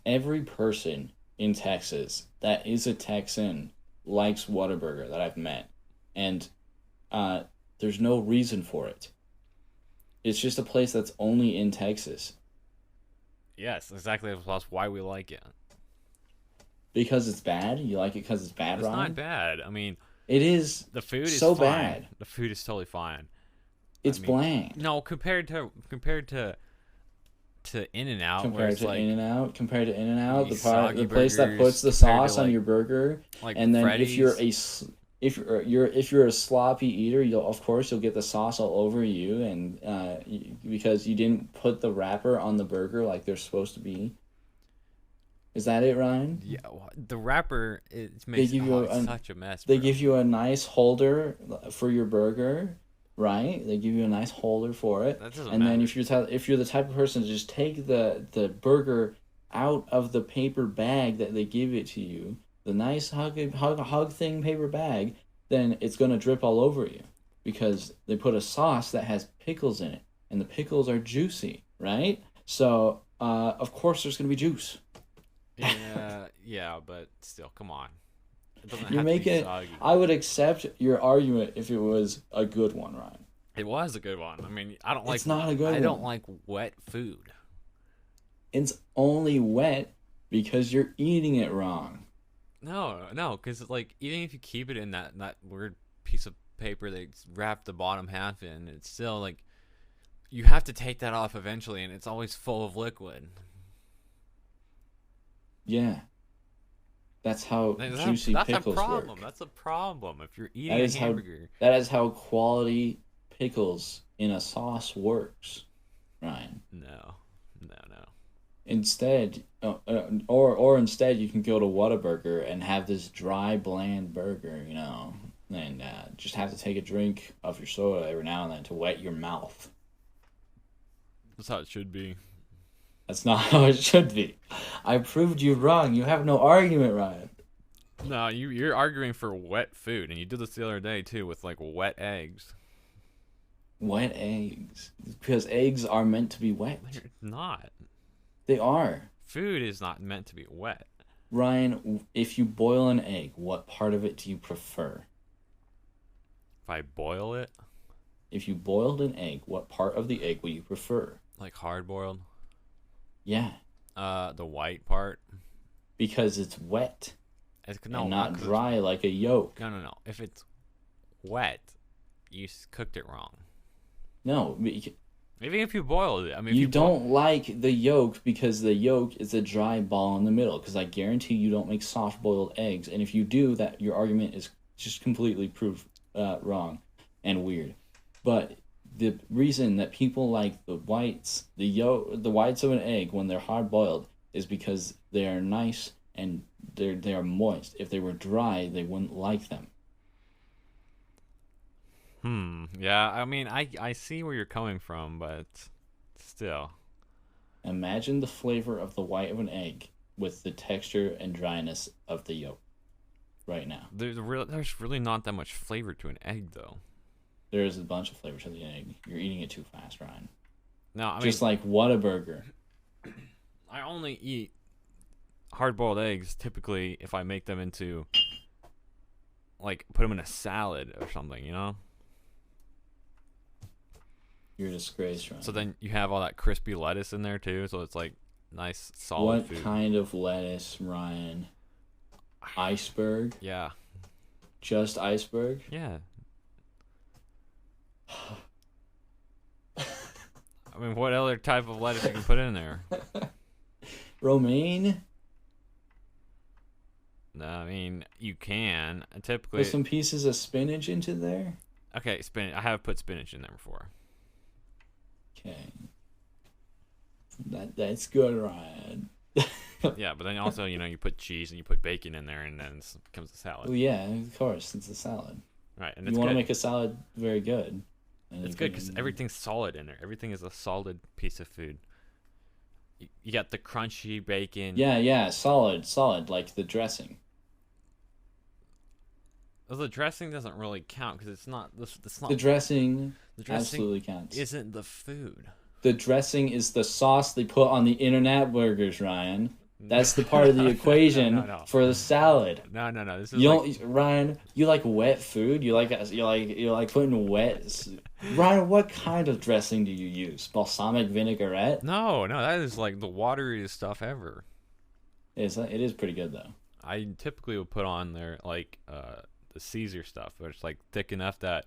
Speaker 1: every person in Texas that is a Texan likes Whataburger that I've met, and there's no reason for it. It's just a place that's only in Texas
Speaker 2: Yes, exactly. That's why we like it.
Speaker 1: because it's bad. You like it because it's bad,
Speaker 2: It's not
Speaker 1: Ryan?
Speaker 2: bad. I mean,
Speaker 1: It is
Speaker 2: the food is
Speaker 1: so
Speaker 2: fine.
Speaker 1: bad.
Speaker 2: The food is totally fine. I
Speaker 1: It's
Speaker 2: mean,
Speaker 1: bland
Speaker 2: no, compared to In and Out, where
Speaker 1: compared
Speaker 2: it's
Speaker 1: to
Speaker 2: like
Speaker 1: In-N-Out. Compared to In-N-Out,
Speaker 2: these
Speaker 1: the
Speaker 2: soggy
Speaker 1: place that puts
Speaker 2: burgers,
Speaker 1: the
Speaker 2: compared to
Speaker 1: sauce on your burger,
Speaker 2: like
Speaker 1: and then
Speaker 2: Freddy's.
Speaker 1: if you're a sloppy eater, you'll get the sauce all over you, and because you didn't put the wrapper on the burger like they're supposed to be. Is that it, Ryan?
Speaker 2: Yeah, the wrapper
Speaker 1: They
Speaker 2: makes
Speaker 1: give you
Speaker 2: it's such a mess,
Speaker 1: they
Speaker 2: bro.
Speaker 1: give you a nice holder for your burger, right? They give you a nice holder for it,
Speaker 2: That doesn't
Speaker 1: and then
Speaker 2: matter.
Speaker 1: if you're the type of person to just take the burger out of the paper bag that they give it to you, the nice hug thing paper bag, then it's gonna drip all over you because they put a sauce that has pickles in it, and the pickles are juicy, right? So of course there's gonna be juice.
Speaker 2: Yeah, yeah, but still, come on. It doesn't
Speaker 1: You're
Speaker 2: have to be
Speaker 1: making it.
Speaker 2: soggy.
Speaker 1: I would accept your argument if it was a good one, Ryan.
Speaker 2: It was a good one. I mean,
Speaker 1: It's not a good
Speaker 2: I don't
Speaker 1: one.
Speaker 2: like wet food.
Speaker 1: It's only wet because you're eating it wrong.
Speaker 2: No, no, because like even if you keep it in that weird piece of paper they wrap the bottom half in, it's still like you have to take that off eventually, and it's always full of liquid.
Speaker 1: Yeah, that's how
Speaker 2: Like,
Speaker 1: juicy
Speaker 2: that's a
Speaker 1: pickles
Speaker 2: problem.
Speaker 1: work.
Speaker 2: That's a problem. If you're
Speaker 1: That
Speaker 2: eating a
Speaker 1: is how
Speaker 2: hamburger,
Speaker 1: that is how quality pickles in a sauce works, Ryan.
Speaker 2: no, no, no.
Speaker 1: Instead, or instead, you can go to Whataburger and have this dry, bland burger, and just have to take a drink of your soda every now and then to wet your mouth.
Speaker 2: That's how it should be.
Speaker 1: That's not how it should be. I proved you wrong. You have no argument, Ryan.
Speaker 2: No, you're arguing for wet food, and you did this the other day too with like wet eggs.
Speaker 1: Wet eggs. Because eggs are meant to be wet.
Speaker 2: They're not.
Speaker 1: They are.
Speaker 2: Food is not meant to be wet.
Speaker 1: Ryan, if you boil an egg, what part of it do you prefer?
Speaker 2: If I boil it,
Speaker 1: If you boiled an egg, what part of the egg would you prefer?
Speaker 2: like hard boiled,
Speaker 1: Yeah,
Speaker 2: the white part.
Speaker 1: because it's wet
Speaker 2: No,
Speaker 1: and not
Speaker 2: 'cause it's-
Speaker 1: dry like a yolk.
Speaker 2: No, no, no. If it's wet, you cooked it wrong.
Speaker 1: No,
Speaker 2: Even if you boiled it, I mean, if
Speaker 1: you
Speaker 2: you
Speaker 1: don't like the yolk because the yolk is a dry ball in the middle. Because I guarantee you don't make soft boiled eggs, and if you do, that your argument is just completely proved wrong and weird. But the reason that people like the whites of an egg when they're hard boiled is because they are nice and they are moist. If they were dry, they wouldn't like them.
Speaker 2: Yeah, I mean, I see where you're coming from, but still.
Speaker 1: Imagine the flavor of the white of an egg with the texture and dryness of the yolk right now.
Speaker 2: There's really not that much flavor to an egg, though.
Speaker 1: There is a bunch of flavor to the egg. You're eating it too fast, Ryan.
Speaker 2: No, I
Speaker 1: Just
Speaker 2: mean,
Speaker 1: like Whataburger.
Speaker 2: I only eat hard-boiled eggs typically if I make them into, like, put them in a salad or something, you know?
Speaker 1: You're a disgrace, Ryan.
Speaker 2: So then you have all that crispy lettuce in there too, so it's like nice solid
Speaker 1: What
Speaker 2: food.
Speaker 1: kind of lettuce, Ryan? Iceberg?
Speaker 2: Yeah,
Speaker 1: Just iceberg?
Speaker 2: yeah. I mean, what other type of lettuce you can put in there?
Speaker 1: Romaine?
Speaker 2: No, I mean you can typically.
Speaker 1: With some pieces of spinach into there?
Speaker 2: Okay, spinach. I have put spinach in there before.
Speaker 1: Okay. That's good, Ryan.
Speaker 2: Yeah, but then also you put cheese and you put bacon in there, and then it becomes a salad.
Speaker 1: Well, yeah, of course. It's a salad.
Speaker 2: Right, and
Speaker 1: You
Speaker 2: it's
Speaker 1: want to
Speaker 2: good.
Speaker 1: make a salad very good. And
Speaker 2: It's
Speaker 1: you
Speaker 2: good
Speaker 1: put
Speaker 2: because
Speaker 1: in-
Speaker 2: everything's solid in there. Everything is a solid piece of food. You got the crunchy bacon.
Speaker 1: Yeah, solid, like the dressing.
Speaker 2: Well, the dressing doesn't really count because it's not. It's not.
Speaker 1: The dressing
Speaker 2: The dressing
Speaker 1: absolutely counts.
Speaker 2: isn't the food.
Speaker 1: The dressing is the sauce they put on the In-N-Out burgers, Ryan. That's the part of the equation
Speaker 2: No.
Speaker 1: for the salad.
Speaker 2: No. This is
Speaker 1: You
Speaker 2: like
Speaker 1: don't, Ryan. You like wet food. You like putting Ryan, what kind of dressing do you use? Balsamic vinaigrette?
Speaker 2: no. That is like the wateriest stuff ever.
Speaker 1: It is pretty good though.
Speaker 2: I typically would put on there like the Caesar stuff, but it's like thick enough that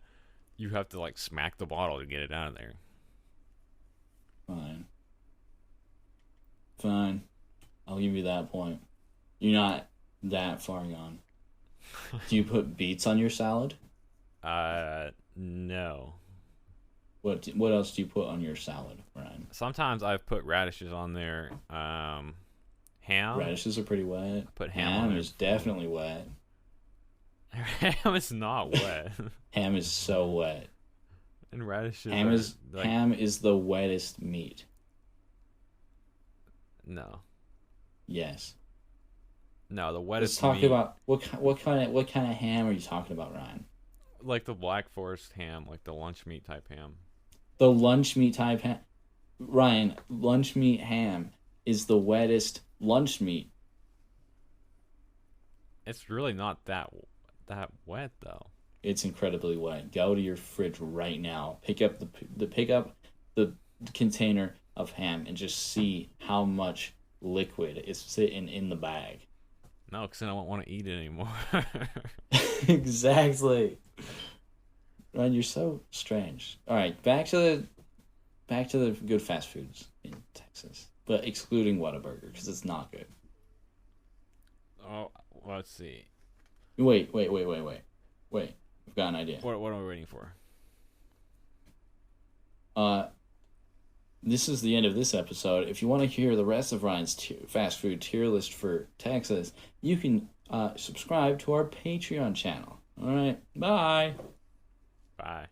Speaker 2: you have to like smack the bottle to get it out of there.
Speaker 1: Fine. Fine. I'll give you that point. You're not that far gone. Do you put beets on your salad?
Speaker 2: No.
Speaker 1: What else do you put on your salad, Ryan?
Speaker 2: Sometimes I've put radishes on there. Ham.
Speaker 1: Radishes are pretty wet.
Speaker 2: Put ham on there.
Speaker 1: Is definitely wet.
Speaker 2: Ham is not wet.
Speaker 1: Ham is so wet.
Speaker 2: And radishes.
Speaker 1: Ham is the wettest meat.
Speaker 2: No.
Speaker 1: Yes.
Speaker 2: No, the
Speaker 1: Let's
Speaker 2: wettest
Speaker 1: talk
Speaker 2: meat.
Speaker 1: about what kind of ham are you talking about, Ryan?
Speaker 2: Like the Black Forest ham, like the lunch meat type ham.
Speaker 1: The lunch meat type ham. Ryan, lunch meat ham is the wettest lunch meat.
Speaker 2: It's really not that wet though.
Speaker 1: It's incredibly wet. Go to your fridge right now. Pick up the container of ham and just see how much liquid is sitting in the bag.
Speaker 2: No, because then I won't want to eat it anymore.
Speaker 1: Exactly. Ryan, you're so strange. All right, back to the good fast foods in Texas, but excluding Whataburger because it's not good.
Speaker 2: Oh, let's see.
Speaker 1: Wait. I've got an idea.
Speaker 2: What are we waiting for?
Speaker 1: This is the end of this episode. If you want to hear the rest of Ryan's fast food tier list for Texas, you can subscribe to our Patreon channel. All right, bye.
Speaker 2: Bye.